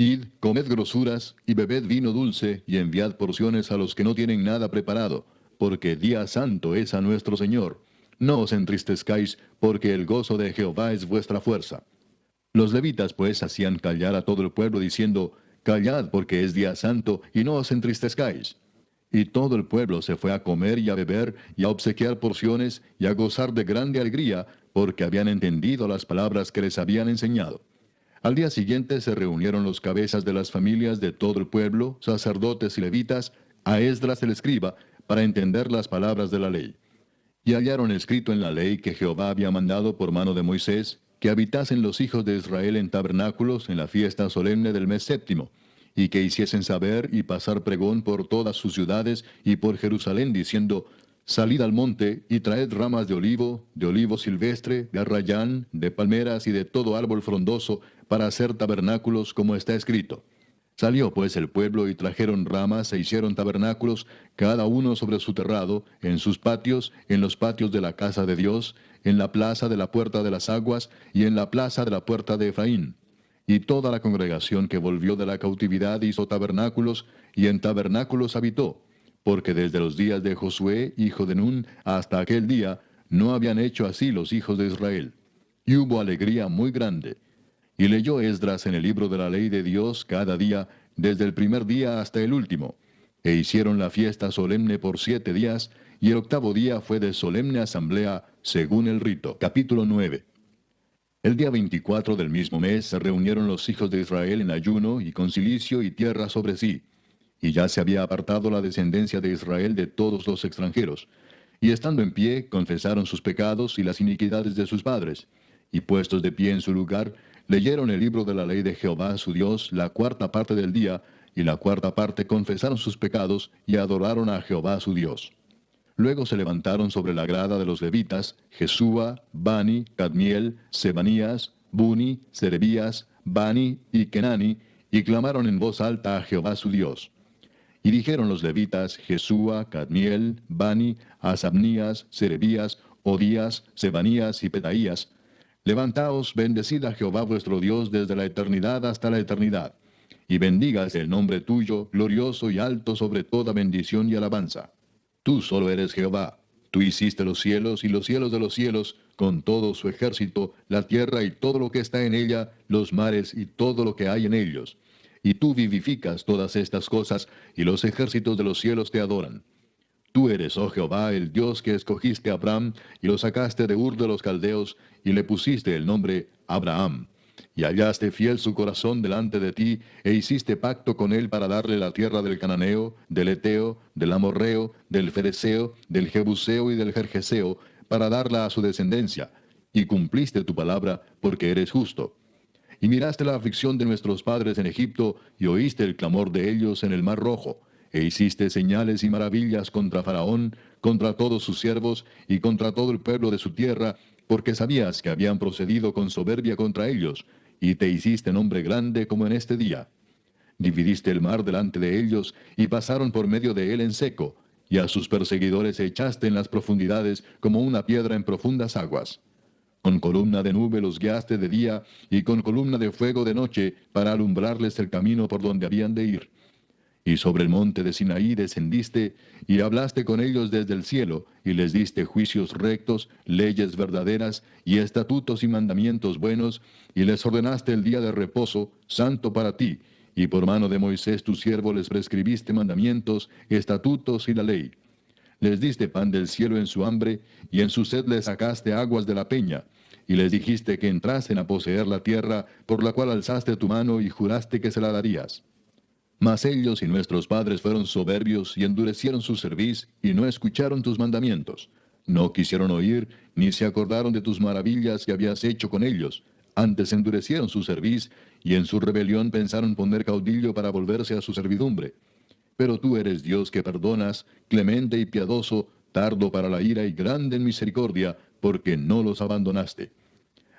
Id, comed grosuras, y bebed vino dulce, y enviad porciones a los que no tienen nada preparado, porque día santo es a nuestro Señor. No os entristezcáis, porque el gozo de Jehová es vuestra fuerza. Los levitas pues hacían callar a todo el pueblo, diciendo, Callad, porque es día santo, y no os entristezcáis. Y todo el pueblo se fue a comer y a beber, y a obsequiar porciones, y a gozar de grande alegría, porque habían entendido las palabras que les habían enseñado. Al día siguiente se reunieron los cabezas de las familias de todo el pueblo, sacerdotes y levitas, a Esdras el escriba, para entender las palabras de la ley. Y hallaron escrito en la ley que Jehová había mandado por mano de Moisés, que habitasen los hijos de Israel en tabernáculos en la fiesta solemne del mes séptimo, y que hiciesen saber y pasar pregón por todas sus ciudades y por Jerusalén, diciendo, Salid al monte y traed ramas de olivo silvestre, de arrayán, de palmeras y de todo árbol frondoso, para hacer tabernáculos como está escrito. Salió pues el pueblo y trajeron ramas e hicieron tabernáculos, cada uno sobre su terrado, en sus patios, en los patios de la casa de Dios, en la plaza de la puerta de las aguas y en la plaza de la puerta de Efraín. Y toda la congregación que volvió de la cautividad hizo tabernáculos, y en tabernáculos habitó, porque desde los días de Josué, hijo de Nun, hasta aquel día, no habían hecho así los hijos de Israel. Y hubo alegría muy grande. Y leyó Esdras en el libro de la ley de Dios cada día, desde el primer día hasta el último. E hicieron la fiesta solemne por 7 días, y el octavo día fue de solemne asamblea, según el rito. Capítulo 9. El día 24 del mismo mes se reunieron los hijos de Israel en ayuno y con cilicio y tierra sobre sí. y ya se había apartado la descendencia de Israel de todos los extranjeros. Y estando en pie, confesaron sus pecados y las iniquidades de sus padres. Y puestos de pie en su lugar, leyeron el libro de la ley de Jehová su Dios la cuarta parte del día, y la cuarta parte confesaron sus pecados y adoraron a Jehová su Dios. Luego se levantaron sobre la grada de los levitas, Jesúa, Bani, Cadmiel, Sebanías, Buni, Serebías, Bani y Kenani, y clamaron en voz alta a Jehová su Dios. Y dijeron los levitas, Jesúa, Cadmiel, Bani, Asabnías, Serebías, Odías, Sebanías y Pedaías: Levantaos, bendecid a Jehová vuestro Dios desde la eternidad hasta la eternidad, y bendígase el nombre tuyo, glorioso y alto sobre toda bendición y alabanza. Tú solo eres Jehová. Tú hiciste los cielos y los cielos de los cielos, con todo su ejército, la tierra y todo lo que está en ella, los mares y todo lo que hay en ellos. Y tú vivificas todas estas cosas, y los ejércitos de los cielos te adoran. Tú eres, oh Jehová, el Dios que escogiste a Abraham, y lo sacaste de Ur de los Caldeos, y le pusiste el nombre Abraham. Y hallaste fiel su corazón delante de ti, e hiciste pacto con él para darle la tierra del Cananeo, del Eteo, del Amorreo, del Fereceo, del Jebuseo y del Gergeseo, para darla a su descendencia. Y cumpliste tu palabra, porque eres justo. Y miraste la aflicción de nuestros padres en Egipto, y oíste el clamor de ellos en el mar Rojo, e hiciste señales y maravillas contra Faraón, contra todos sus siervos, y contra todo el pueblo de su tierra, porque sabías que habían procedido con soberbia contra ellos, y te hiciste nombre grande como en este día. Dividiste el mar delante de ellos, y pasaron por medio de él en seco, y a sus perseguidores echaste en las profundidades como una piedra en profundas aguas. Con columna de nube los guiaste de día, y con columna de fuego de noche, para alumbrarles el camino por donde habían de ir. Y sobre el monte de Sinaí descendiste, y hablaste con ellos desde el cielo, y les diste juicios rectos, leyes verdaderas, y estatutos y mandamientos buenos, y les ordenaste el día de reposo, santo para ti, y por mano de Moisés tu siervo les prescribiste mandamientos, estatutos y la ley. Les diste pan del cielo en su hambre, y en su sed les sacaste aguas de la peña, y les dijiste que entrasen a poseer la tierra, por la cual alzaste tu mano y juraste que se la darías. Mas ellos y nuestros padres fueron soberbios y endurecieron su cerviz, y no escucharon tus mandamientos. No quisieron oír, ni se acordaron de tus maravillas que habías hecho con ellos. Antes endurecieron su cerviz, y en su rebelión pensaron poner caudillo para volverse a su servidumbre. Pero tú eres Dios que perdonas, clemente y piadoso, tardo para la ira y grande en misericordia, porque no los abandonaste.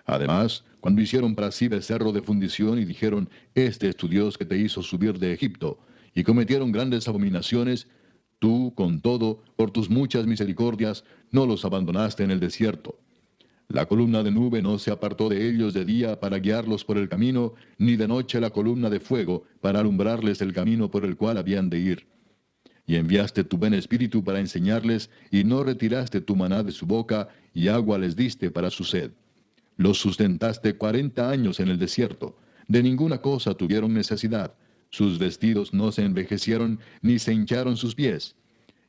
Además, cuando hicieron para sí becerro de fundición y dijeron, Este es tu Dios que te hizo subir de Egipto, y cometieron grandes abominaciones, tú, con todo, por tus muchas misericordias, no los abandonaste en el desierto. La columna de nube no se apartó de ellos de día para guiarlos por el camino, ni de noche la columna de fuego para alumbrarles el camino por el cual habían de ir. Y enviaste tu buen espíritu para enseñarles, y no retiraste tu maná de su boca, y agua les diste para su sed. Los sustentaste 40 años en el desierto. De ninguna cosa tuvieron necesidad. Sus vestidos no se envejecieron, ni se hincharon sus pies.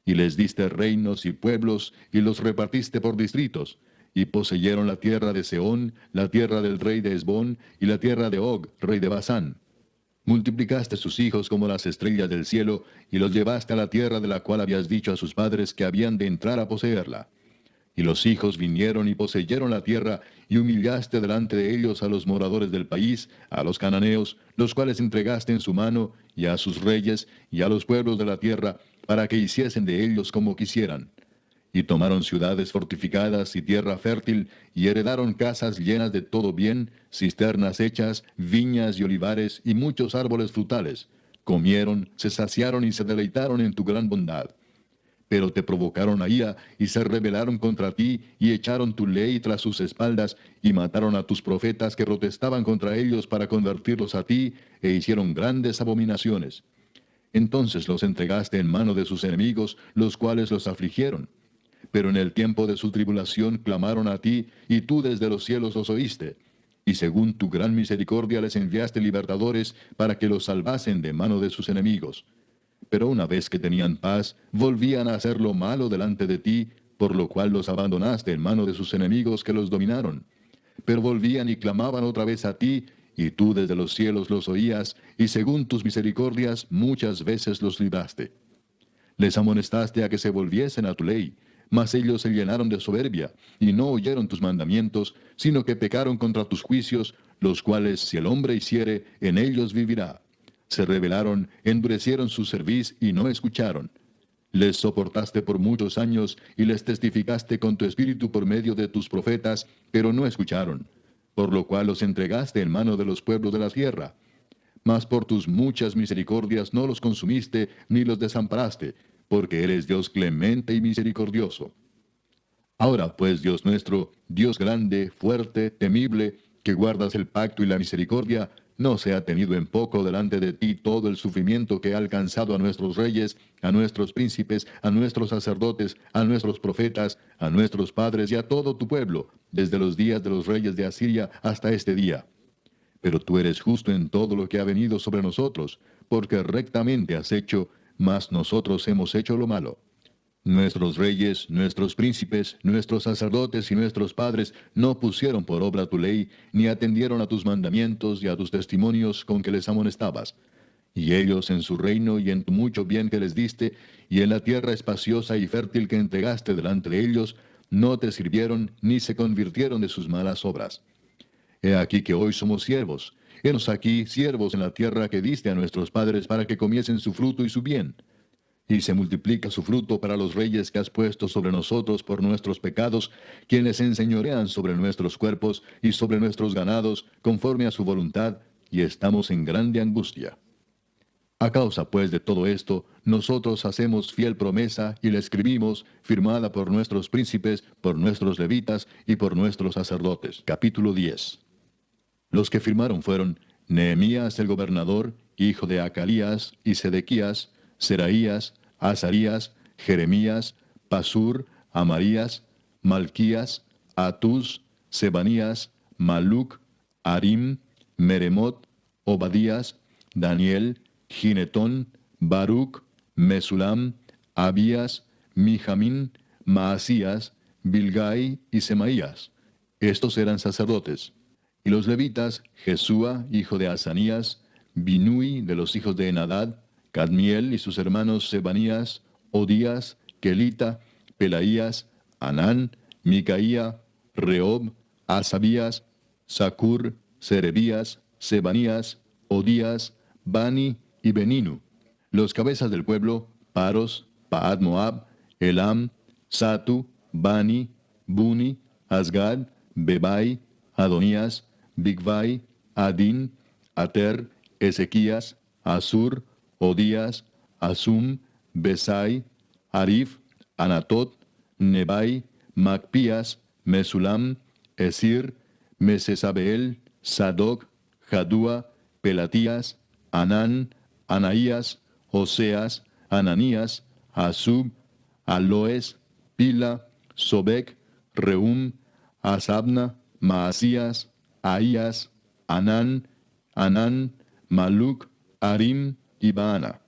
Y les diste reinos y pueblos, y los repartiste por distritos. Y poseyeron la tierra de Sehón, la tierra del rey de Hesbón, y la tierra de Og, rey de Basán. Multiplicaste sus hijos como las estrellas del cielo, y los llevaste a la tierra de la cual habías dicho a sus padres que habían de entrar a poseerla. Y los hijos vinieron y poseyeron la tierra, y humillaste delante de ellos a los moradores del país, a los cananeos, los cuales entregaste en su mano, y a sus reyes, y a los pueblos de la tierra, para que hiciesen de ellos como quisieran. Y tomaron ciudades fortificadas y tierra fértil, y heredaron casas llenas de todo bien, cisternas hechas, viñas y olivares, y muchos árboles frutales. Comieron, se saciaron y se deleitaron en tu gran bondad. Pero te provocaron a ira, y se rebelaron contra ti, y echaron tu ley tras sus espaldas, y mataron a tus profetas que protestaban contra ellos para convertirlos a ti, e hicieron grandes abominaciones. Entonces los entregaste en mano de sus enemigos, los cuales los afligieron. Pero en el tiempo de su tribulación clamaron a ti, y tú desde los cielos los oíste. Y según tu gran misericordia les enviaste libertadores para que los salvasen de mano de sus enemigos. Pero una vez que tenían paz, volvían a hacer lo malo delante de ti, por lo cual los abandonaste en mano de sus enemigos que los dominaron. Pero volvían y clamaban otra vez a ti, y tú desde los cielos los oías, y según tus misericordias muchas veces los libraste. Les amonestaste a que se volviesen a tu ley, mas ellos se llenaron de soberbia, y no oyeron tus mandamientos, sino que pecaron contra tus juicios, los cuales si el hombre hiciere, en ellos vivirá. Se rebelaron, endurecieron su cerviz, y no escucharon. Les soportaste por muchos años, y les testificaste con tu espíritu por medio de tus profetas, pero no escucharon. Por lo cual los entregaste en mano de los pueblos de la tierra. Mas por tus muchas misericordias no los consumiste, ni los desamparaste, porque eres Dios clemente y misericordioso. Ahora pues, Dios nuestro, Dios grande, fuerte, temible, que guardas el pacto y la misericordia, no sea tenido en poco delante de ti todo el sufrimiento que ha alcanzado a nuestros reyes, a nuestros príncipes, a nuestros sacerdotes, a nuestros profetas, a nuestros padres y a todo tu pueblo, desde los días de los reyes de Asiria hasta este día. Pero tú eres justo en todo lo que ha venido sobre nosotros, porque rectamente has hecho, mas nosotros hemos hecho lo malo. Nuestros reyes, nuestros príncipes, nuestros sacerdotes y nuestros padres no pusieron por obra tu ley, ni atendieron a tus mandamientos y a tus testimonios con que les amonestabas. Y ellos en su reino y en tu mucho bien que les diste, y en la tierra espaciosa y fértil que entregaste delante de ellos, no te sirvieron ni se convirtieron de sus malas obras. He aquí que hoy somos siervos. Henos aquí siervos en la tierra que diste a nuestros padres para que comiesen su fruto y su bien. Y se multiplica su fruto para los reyes que has puesto sobre nosotros por nuestros pecados, quienes enseñorean sobre nuestros cuerpos y sobre nuestros ganados, conforme a su voluntad, y estamos en grande angustia. A causa pues de todo esto, nosotros hacemos fiel promesa y la escribimos, firmada por nuestros príncipes, por nuestros levitas y por nuestros sacerdotes. Capítulo 10. Los que firmaron fueron Nehemías el gobernador, hijo de Acalías, y Sedequías, Seraías, Azarías, Jeremías, Pasur, Amarías, Malquías, Atús, Sebanías, Maluc, Arim, Meremot, Obadías, Daniel, Ginetón, Baruc, Mesulam, Abías, Mijamín, Maasías, Bilgai y Semaías. Estos eran sacerdotes. Y los levitas, Jesúa, hijo de Asanías, Binui de los hijos de Enadad, Cadmiel y sus hermanos Sebanías, Odías, Kelita, Pelaías, Anán, Micaía, Reob, Asabías, Sacur, Serebías, Sebanías, Odías, Bani y Beninu. Los cabezas del pueblo, Paros, Paad Moab, Elam, Satu, Bani, Buni, Asgad, Bebai, Adonías, Bigvai, Adin, Ater, Ezequías, Asur, Odías, Asum, Besai, Arif, Anatot, Nebai, Macpías, Mesulam, Esir, Mesesabeel, Sadoc, Jadúa, Pelatías, Anán, Anaías, Oseas, Ananías, Asub, Aloes, Pila, Sobek, Reum, Asabna, Maasías, Ahías, Anán, Maluc, Arim y Baana.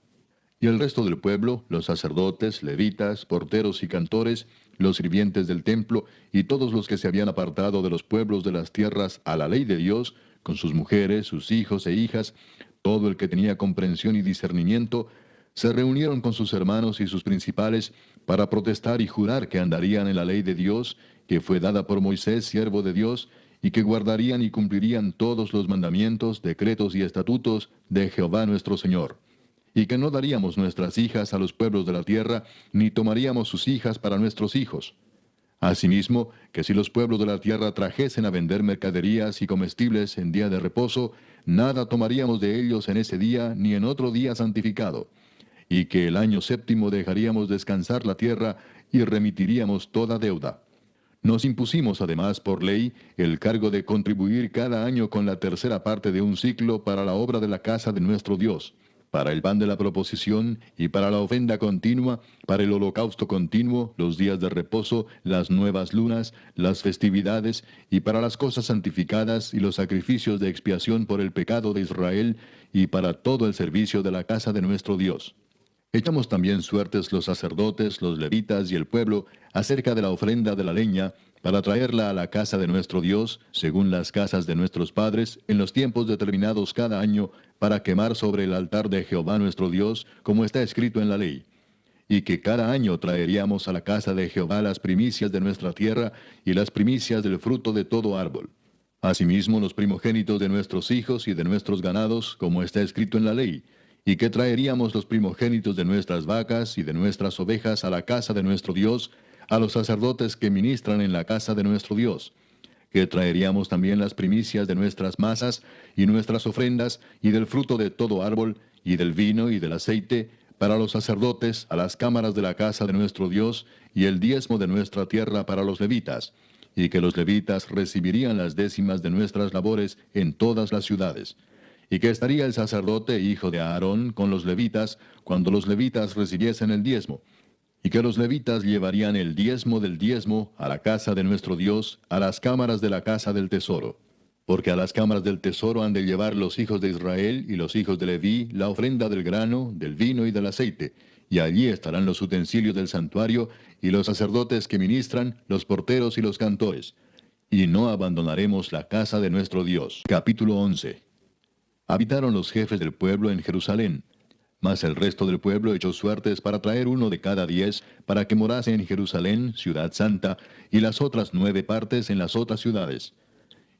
Y el resto del pueblo, los sacerdotes, levitas, porteros y cantores, los sirvientes del templo y todos los que se habían apartado de los pueblos de las tierras a la ley de Dios, con sus mujeres, sus hijos e hijas, todo el que tenía comprensión y discernimiento, se reunieron con sus hermanos y sus principales para protestar y jurar que andarían en la ley de Dios, que fue dada por Moisés, siervo de Dios, y que guardarían y cumplirían todos los mandamientos, decretos y estatutos de Jehová nuestro Señor, y que no daríamos nuestras hijas a los pueblos de la tierra, ni tomaríamos sus hijas para nuestros hijos. Asimismo, que si los pueblos de la tierra trajesen a vender mercaderías y comestibles en día de reposo, nada tomaríamos de ellos en ese día ni en otro día santificado, y que el año séptimo dejaríamos descansar la tierra y remitiríamos toda deuda. Nos impusimos además por ley el cargo de contribuir cada año con la tercera parte de un ciclo para la obra de la casa de nuestro Dios, para el pan de la proposición y para la ofrenda continua, para el holocausto continuo, los días de reposo, las nuevas lunas, las festividades y para las cosas santificadas y los sacrificios de expiación por el pecado de Israel y para todo el servicio de la casa de nuestro Dios. Echamos también suertes los sacerdotes, los levitas y el pueblo acerca de la ofrenda de la leña, para traerla a la casa de nuestro Dios, según las casas de nuestros padres, en los tiempos determinados cada año, para quemar sobre el altar de Jehová nuestro Dios, como está escrito en la ley. Y que cada año traeríamos a la casa de Jehová las primicias de nuestra tierra y las primicias del fruto de todo árbol. Asimismo los primogénitos de nuestros hijos y de nuestros ganados, como está escrito en la ley, y que traeríamos los primogénitos de nuestras vacas y de nuestras ovejas a la casa de nuestro Dios, a los sacerdotes que ministran en la casa de nuestro Dios, que traeríamos también las primicias de nuestras masas y nuestras ofrendas y del fruto de todo árbol y del vino y del aceite para los sacerdotes a las cámaras de la casa de nuestro Dios y el diezmo de nuestra tierra para los levitas, y que los levitas recibirían las décimas de nuestras labores en todas las ciudades, y que estaría el sacerdote hijo de Aarón con los levitas cuando los levitas recibiesen el diezmo, y que los levitas llevarían el diezmo del diezmo a la casa de nuestro Dios, a las cámaras de la casa del tesoro. Porque a las cámaras del tesoro han de llevar los hijos de Israel y los hijos de Leví la ofrenda del grano, del vino y del aceite, y allí estarán los utensilios del santuario, y los sacerdotes que ministran, los porteros y los cantores. Y no abandonaremos la casa de nuestro Dios. Capítulo 11. Habitaron los jefes del pueblo en Jerusalén, mas el resto del pueblo echó suertes para traer uno de cada 10, para que morase en Jerusalén, ciudad santa, y las otras 9 partes en las otras ciudades.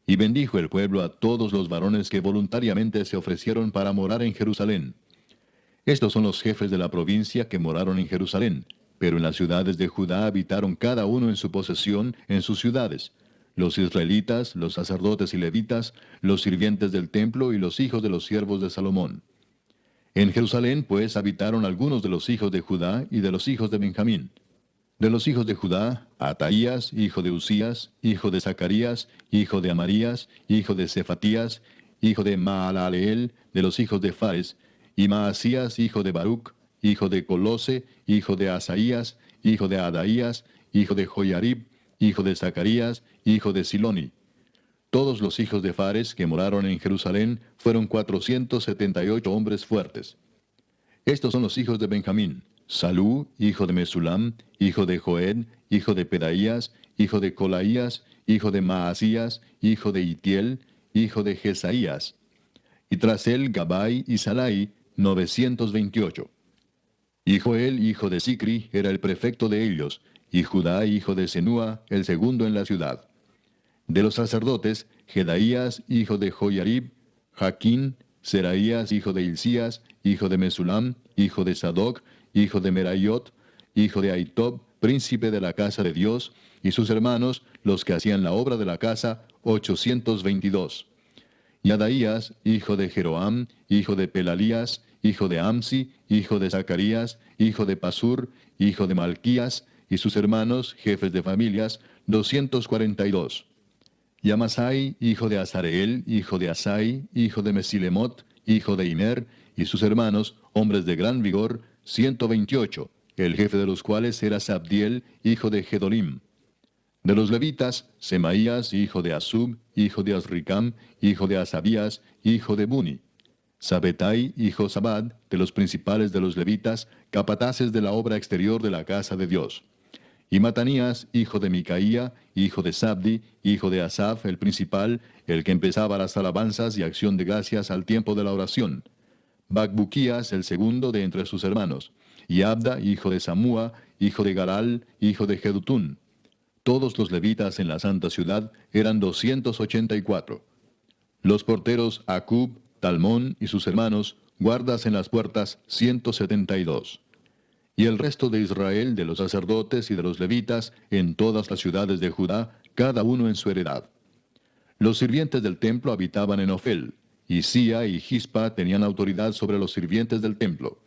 Y bendijo el pueblo a todos los varones que voluntariamente se ofrecieron para morar en Jerusalén. Estos son los jefes de la provincia que moraron en Jerusalén, pero en las ciudades de Judá habitaron cada uno en su posesión, en sus ciudades: los israelitas, los sacerdotes y levitas, los sirvientes del templo y los hijos de los siervos de Salomón. En Jerusalén, pues, habitaron algunos de los hijos de Judá y de los hijos de Benjamín. De los hijos de Judá, Ataías, hijo de Usías, hijo de Zacarías, hijo de Amarías, hijo de Cefatías, hijo de Maalaleel, de los hijos de Fares, y Maasías, hijo de Baruc, hijo de Colose, hijo de Asaías, hijo de Adaías, hijo de Joiarib, hijo de Zacarías, hijo de Siloni. Todos los hijos de Fares que moraron en Jerusalén fueron 478 hombres fuertes. Estos son los hijos de Benjamín: Salú, hijo de Mesulam, hijo de Joed, hijo de Pedaías, hijo de Colaías, hijo de Maasías, hijo de Itiel, hijo de Jesaías. Y tras él Gabai y Salai, 928. Y Joel, hijo de Sicri, era el prefecto de ellos, y Judá, hijo de Senúa, el segundo en la ciudad. De los sacerdotes, Jedaías, hijo de Joiarib, Jaquín, Seraías, hijo de Hilcías, hijo de Mesulam, hijo de Sadoc, hijo de Meraiot, hijo de Aitob, príncipe de la casa de Dios, y sus hermanos, los que hacían la obra de la casa, 822. Y Adaías, hijo de Jeroam, hijo de Pelalías, hijo de Amsi, hijo de Zacarías, hijo de Pasur, hijo de Malquías, y sus hermanos, jefes de familias, 242. Y Amasai, hijo de Azareel, hijo de Asai, hijo de Mesilemot, hijo de Imer, y sus hermanos, hombres de gran vigor, 128, el jefe de los cuales era Sabdiel, hijo de Gedolim. De los levitas, Semaías, hijo de Asub, hijo de Azricam, hijo de Asabías, hijo de Buni. Sabetai, hijo Sabad, de los principales de los levitas, capataces de la obra exterior de la casa de Dios. Y Matanías, hijo de Micaía, hijo de Sabdi, hijo de Asaf, el principal, el que empezaba las alabanzas y acción de gracias al tiempo de la oración. Bacbuquías, el segundo de entre sus hermanos. Y Abda, hijo de Samúa, hijo de Garal, hijo de Jedutún. Todos los levitas en la santa ciudad eran 284. Los porteros Acub, Talmón y sus hermanos, guardas en las puertas, 172. Y el resto de Israel, de los sacerdotes y de los levitas, en todas las ciudades de Judá, cada uno en su heredad. Los sirvientes del templo habitaban en Ofel, y Sia y Gispa tenían autoridad sobre los sirvientes del templo.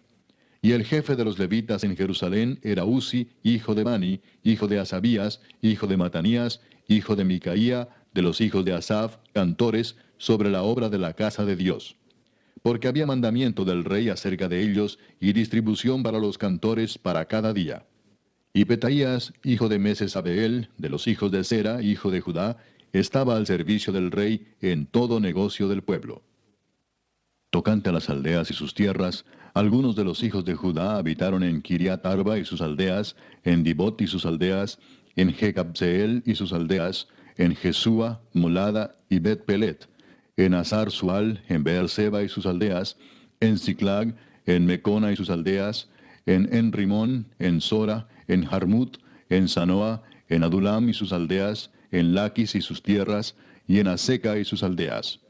Y el jefe de los levitas en Jerusalén era Uzi, hijo de Bani, hijo de Asabías, hijo de Matanías, hijo de Micaía, de los hijos de Asaf, cantores, sobre la obra de la casa de Dios. Porque había mandamiento del rey acerca de ellos, y distribución para los cantores para cada día. Y Petaías, hijo de Mesesabeel, de los hijos de Sera, hijo de Judá, estaba al servicio del rey en todo negocio del pueblo. Tocante a las aldeas y sus tierras, algunos de los hijos de Judá habitaron en Kiriat Arba y sus aldeas, en Dibot y sus aldeas, en Jecabseel y sus aldeas, en Jesúa, Molada y Bet-Pelet, en Azar Sual, en Beerseba y sus aldeas, en Ziklag, en Mecona y sus aldeas, en Enrimón, en Sora, en Jarmut, en Sanoa, en Adulam y sus aldeas, en Laquis y sus tierras, y en Aseca y sus aldeas.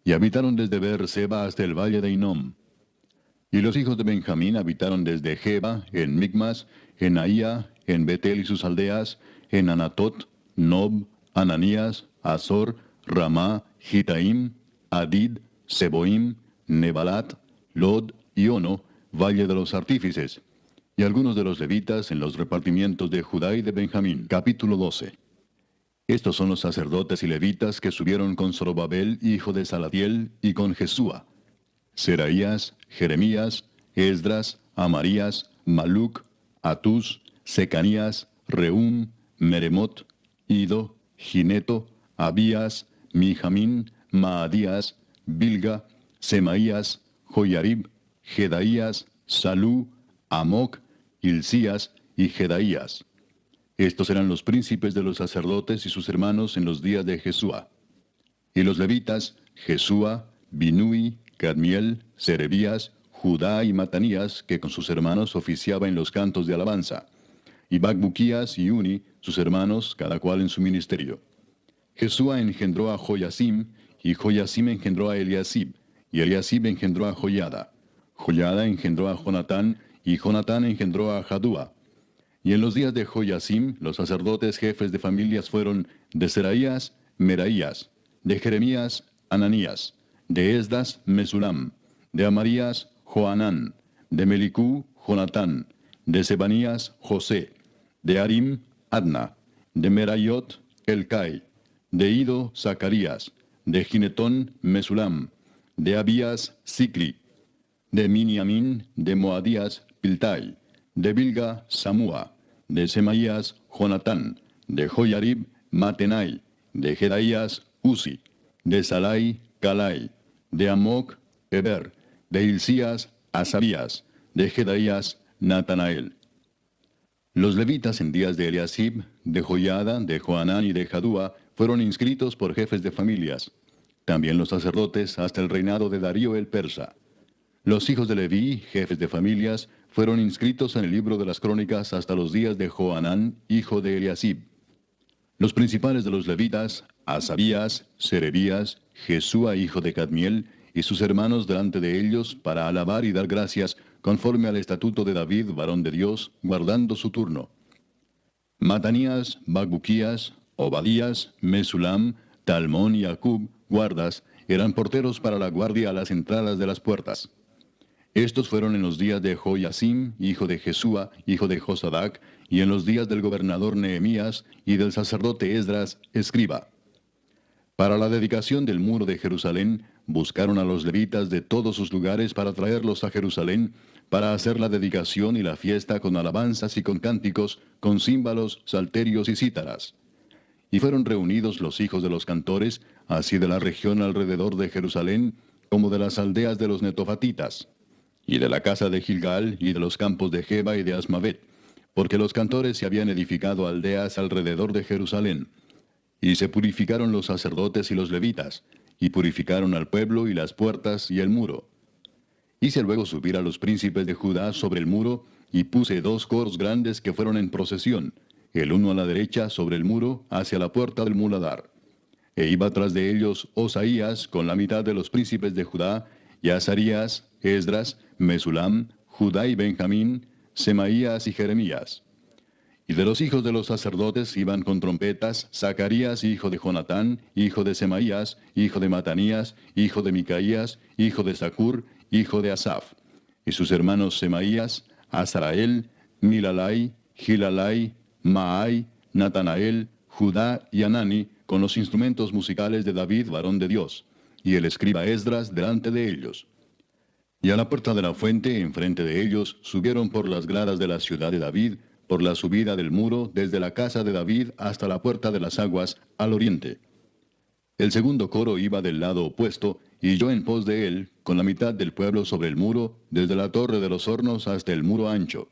Y habitaron desde Beerseba hasta el valle de Inom. Y los hijos de Benjamín habitaron desde Geba, en Micmas, en Ahía, en Betel y sus aldeas, en Anatot, Nob, Ananías, Azor, Ramá, Gitaim, Adid, Seboim, Nebalat, Lod y Ono, valle de los artífices, y algunos de los levitas en los repartimientos de Judá y de Benjamín. Capítulo 12. Estos son los sacerdotes y levitas que subieron con Zorobabel, hijo de Salatiel, y con Jesúa: Seraías, Jeremías, Esdras, Amarías, Maluc, Atús, Secanías, Reum, Meremot, Ido, Gineto, Abías, Mijamín, Maadías, Bilga, Semaías, Joyarib, Jedaías, Salú, Amoc, Hilcías y Jedaías. Estos eran los príncipes de los sacerdotes y sus hermanos en los días de Jesúa. Y los levitas, Jesúa, Binui, Cadmiel, Serebías, Judá y Matanías, que con sus hermanos oficiaba en los cantos de alabanza, y Bacbuquías y Uni, sus hermanos, cada cual en su ministerio. Jesúa engendró a Joyasim, y Joyasim engendró a Eliasib, y Eliasib engendró a Joyada. Joyada engendró a Jonatán, y Jonatán engendró a Jadúa. Y en los días de Joyasim, los sacerdotes jefes de familias fueron de Seraías, Meraías, de Jeremías, Ananías, de Esdras, Mesulam, de Amarías, Joanán, de Melicú, Jonatán, de Sebanías, José, de Arim, Adna, de Merayot, Elcai, de Ido, Zacarías, de Ginetón, Mesulam, de Abías, Sicri, de Miniamín, de Moadías, Piltai, de Bilga, Samúa, de Semaías, Jonatán, de Joyarib, Matenai, de Jedaías, Uzi, de Salai, Calai, de Amoc, Eber, de Hilcías, Asabías, de Jedaías, Natanael. Los levitas en días de Eliasib, de Joyada, de Joanán y de Jadúa fueron inscritos por jefes de familias. También los sacerdotes hasta el reinado de Darío el persa. Los hijos de Leví, jefes de familias, fueron inscritos en el libro de las crónicas hasta los días de Joanán, hijo de Eliasib. Los principales de los levitas, Asabías, Serebías, Jesúa hijo de Cadmiel, y sus hermanos delante de ellos, para alabar y dar gracias, conforme al estatuto de David, varón de Dios, guardando su turno. Matanías, Bacbuquías, Obadías, Mesulam, Talmón y Acub, guardas, eran porteros para la guardia a las entradas de las puertas. Estos fueron en los días de Joyasim, hijo de Jesúa, hijo de Josadac, y en los días del gobernador Nehemías y del sacerdote Esdras, escriba. Para la dedicación del muro de Jerusalén, buscaron a los levitas de todos sus lugares para traerlos a Jerusalén, para hacer la dedicación y la fiesta con alabanzas y con cánticos, con címbalos, salterios y cítaras. Y fueron reunidos los hijos de los cantores, así de la región alrededor de Jerusalén, como de las aldeas de los netofatitas, y de la casa de Gilgal, y de los campos de Geba y de Asmavet, porque los cantores se habían edificado aldeas alrededor de Jerusalén. Y se purificaron los sacerdotes y los levitas, y purificaron al pueblo y las puertas y el muro. Hice luego subir a los príncipes de Judá sobre el muro, y puse 2 coros grandes que fueron en procesión, el uno a la derecha sobre el muro, hacia la puerta del muladar. E iba tras de ellos Osaías con la mitad de los príncipes de Judá, y Azarías, Esdras, Mesulam, Judá y Benjamín, Semaías y Jeremías. Y de los hijos de los sacerdotes iban con trompetas Zacarías, hijo de Jonatán, hijo de Semaías, hijo de Matanías, hijo de Micaías, hijo de Zacur, hijo de Asaf. Y sus hermanos Semaías, Azarael, Milalai, Gilalai, Maai, Natanael, Judá y Anani, con los instrumentos musicales de David, varón de Dios, y el escriba Esdras delante de ellos. Y a la puerta de la fuente, enfrente de ellos, subieron por las gradas de la ciudad de David, por la subida del muro, desde la casa de David hasta la puerta de las aguas, al oriente. El segundo coro iba del lado opuesto, y yo en pos de él, con la mitad del pueblo sobre el muro, desde la torre de los hornos hasta el muro ancho.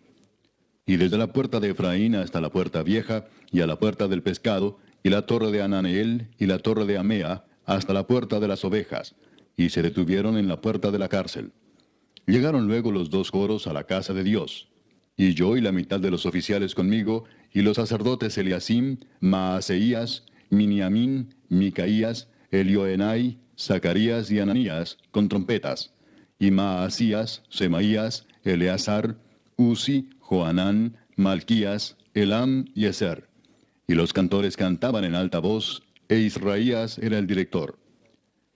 y desde la puerta de Efraín hasta la puerta vieja, y a la puerta del pescado, y la torre de Ananeel, y la torre de Amea, hasta la puerta de las ovejas, y se detuvieron en la puerta de la cárcel. Llegaron luego los dos coros a la casa de Dios, y yo y la mitad de los oficiales conmigo, y los sacerdotes Eliasim, Maaseías, Miniamín, Micaías, Elioenai, Zacarías y Ananías, con trompetas, y Maasías, Semaías, Eleazar, Uzi, Joanán, Malquías, Elam y Ezer. Y los cantores cantaban en alta voz, e Israías era el director.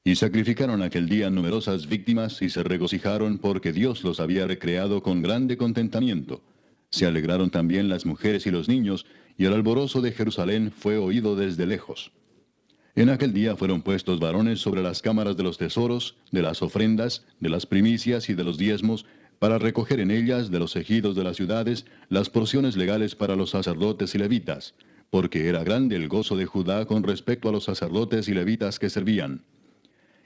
Y sacrificaron aquel día numerosas víctimas y se regocijaron porque Dios los había recreado con grande contentamiento. Se alegraron también las mujeres y los niños, y el alborozo de Jerusalén fue oído desde lejos. En aquel día fueron puestos varones sobre las cámaras de los tesoros, de las ofrendas, de las primicias y de los diezmos, para recoger en ellas de los ejidos de las ciudades las porciones legales para los sacerdotes y levitas, porque era grande el gozo de Judá con respecto a los sacerdotes y levitas que servían.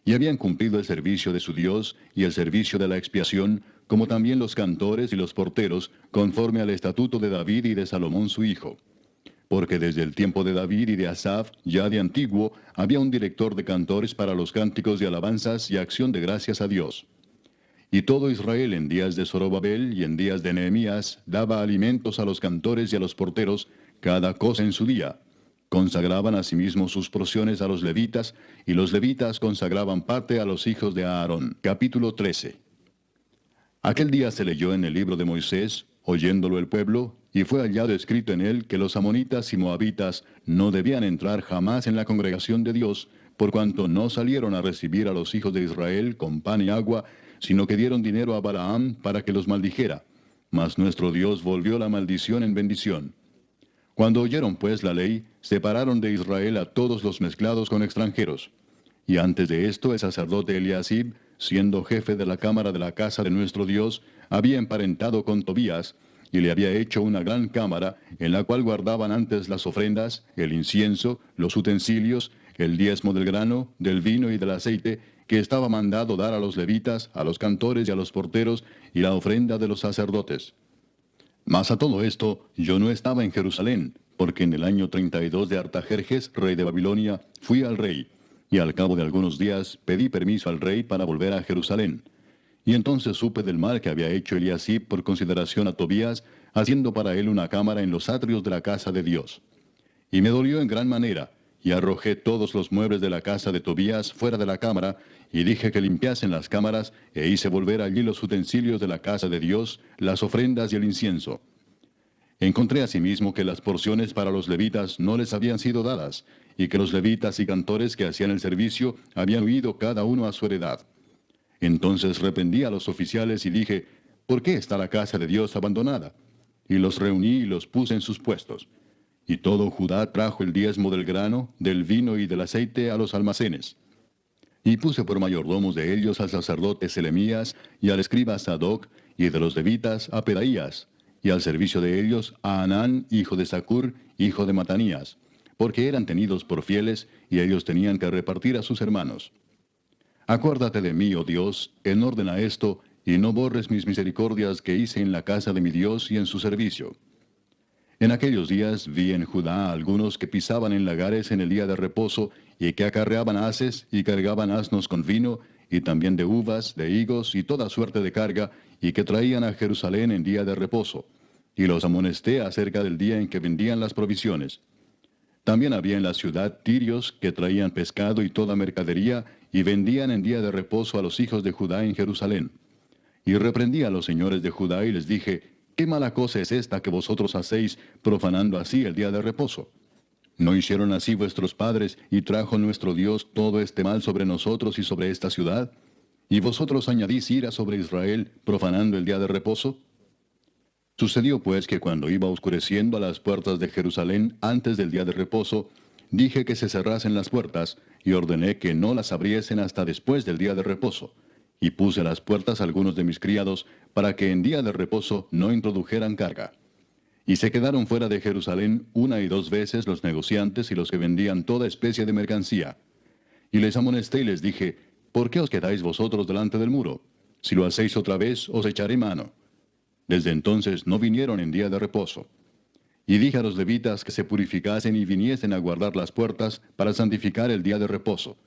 Y habían cumplido el servicio de su Dios y el servicio de la expiación, como también los cantores y los porteros, conforme al estatuto de David y de Salomón su hijo. Porque desde el tiempo de David y de Asaf, ya de antiguo, había un director de cantores para los cánticos de alabanzas y acción de gracias a Dios. Y todo Israel en días de Zorobabel y en días de Nehemías daba alimentos a los cantores y a los porteros, cada cosa en su día. Consagraban asimismo sus porciones a los levitas, y los levitas consagraban parte a los hijos de Aarón. Capítulo 13. Aquel día se leyó en el libro de Moisés, oyéndolo el pueblo, y fue hallado escrito en él que los amonitas y moabitas no debían entrar jamás en la congregación de Dios, por cuanto no salieron a recibir a los hijos de Israel con pan y agua, sino que dieron dinero a Balaam para que los maldijera. Mas nuestro Dios volvió la maldición en bendición. Cuando oyeron pues la ley, separaron de Israel a todos los mezclados con extranjeros. Y antes de esto el sacerdote Eliasib, siendo jefe de la cámara de la casa de nuestro Dios, había emparentado con Tobías, y le había hecho una gran cámara, en la cual guardaban antes las ofrendas, el incienso, los utensilios, el diezmo del grano, del vino y del aceite, que estaba mandado dar a los levitas, a los cantores y a los porteros, y la ofrenda de los sacerdotes. Mas a todo esto yo no estaba en Jerusalén, porque en el año 32 de Artajerjes, rey de Babilonia, fui al rey, y al cabo de algunos días pedí permiso al rey para volver a Jerusalén. Y entonces supe del mal que había hecho Eliasib por consideración a Tobías, haciendo para él una cámara en los atrios de la casa de Dios. Y me dolió en gran manera, y arrojé todos los muebles de la casa de Tobías fuera de la cámara, y dije que limpiasen las cámaras, e hice volver allí los utensilios de la casa de Dios, las ofrendas y el incienso. Encontré asimismo que las porciones para los levitas no les habían sido dadas, y que los levitas y cantores que hacían el servicio habían huido cada uno a su heredad. Entonces reprendí a los oficiales y dije, ¿por qué está la casa de Dios abandonada? Y los reuní y los puse en sus puestos. Y todo Judá trajo el diezmo del grano, del vino y del aceite a los almacenes. Y puse por mayordomos de ellos al sacerdote Selemías y al escriba Sadoc, y de los levitas a Pedaías, y al servicio de ellos a Anán, hijo de Zacur, hijo de Matanías, porque eran tenidos por fieles, y ellos tenían que repartir a sus hermanos. Acuérdate de mí, oh Dios, en orden a esto, y no borres mis misericordias que hice en la casa de mi Dios y en su servicio. En aquellos días vi en Judá a algunos que pisaban en lagares en el día de reposo, y que acarreaban haces y cargaban asnos con vino, y también de uvas, de higos y toda suerte de carga, y que traían a Jerusalén en día de reposo. Y los amonesté acerca del día en que vendían las provisiones. También había en la ciudad tirios que traían pescado y toda mercadería, y vendían en día de reposo a los hijos de Judá en Jerusalén. Y reprendí a los señores de Judá y les dije, ¿qué mala cosa es esta que vosotros hacéis, profanando así el día de reposo? ¿No hicieron así vuestros padres, y trajo nuestro Dios todo este mal sobre nosotros y sobre esta ciudad? ¿Y vosotros añadís ira sobre Israel, profanando el día de reposo? Sucedió pues que cuando iba oscureciendo a las puertas de Jerusalén antes del día de reposo, dije que se cerrasen las puertas, y ordené que no las abriesen hasta después del día de reposo. Y puse a las puertas a algunos de mis criados, para que en día de reposo no introdujeran carga. Y se quedaron fuera de Jerusalén 1 y 2 veces los negociantes y los que vendían toda especie de mercancía. Y les amonesté y les dije, ¿por qué os quedáis vosotros delante del muro? Si lo hacéis otra vez, os echaré mano. Desde entonces no vinieron en día de reposo. Y dije a los levitas que se purificasen y viniesen a guardar las puertas para santificar el día de reposo.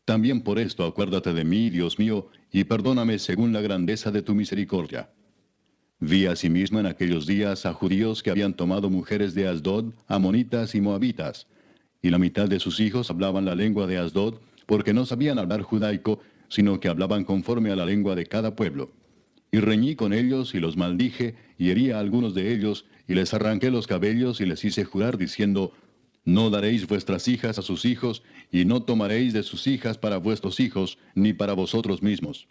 También por esto acuérdate de mí, Dios mío, y perdóname según la grandeza de tu misericordia. Vi asimismo en aquellos días a judíos que habían tomado mujeres de Asdod, amonitas y moabitas, y la mitad de sus hijos hablaban la lengua de Asdod, porque no sabían hablar judaico, sino que hablaban conforme a la lengua de cada pueblo. Y reñí con ellos y los maldije, y herí a algunos de ellos, y les arranqué los cabellos y les hice jurar diciendo, no daréis vuestras hijas a sus hijos, y no tomaréis de sus hijas para vuestros hijos, ni para vosotros mismos.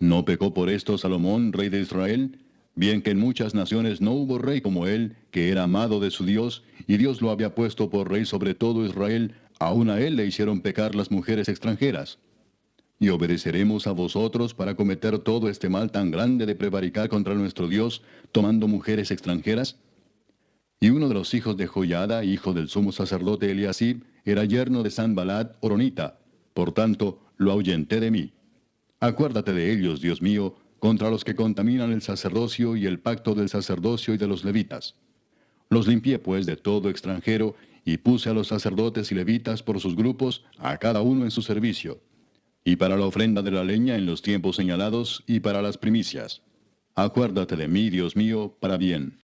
¿No pecó por esto Salomón, rey de Israel? Bien que en muchas naciones no hubo rey como él, que era amado de su Dios, y Dios lo había puesto por rey sobre todo Israel, aun a él le hicieron pecar las mujeres extranjeras. Y obedeceremos a vosotros para cometer todo este mal tan grande de prevaricar contra nuestro Dios, tomando mujeres extranjeras. Y uno de los hijos de Joiada, hijo del sumo sacerdote Eliasib, era yerno de Sanbalat Horonita. Por tanto, lo ahuyenté de mí. Acuérdate de ellos, Dios mío, contra los que contaminan el sacerdocio y el pacto del sacerdocio y de los levitas. Los limpié pues de todo extranjero, y puse a los sacerdotes y levitas por sus grupos, a cada uno en su servicio, y para la ofrenda de la leña en los tiempos señalados, y para las primicias. Acuérdate de mí, Dios mío, para bien.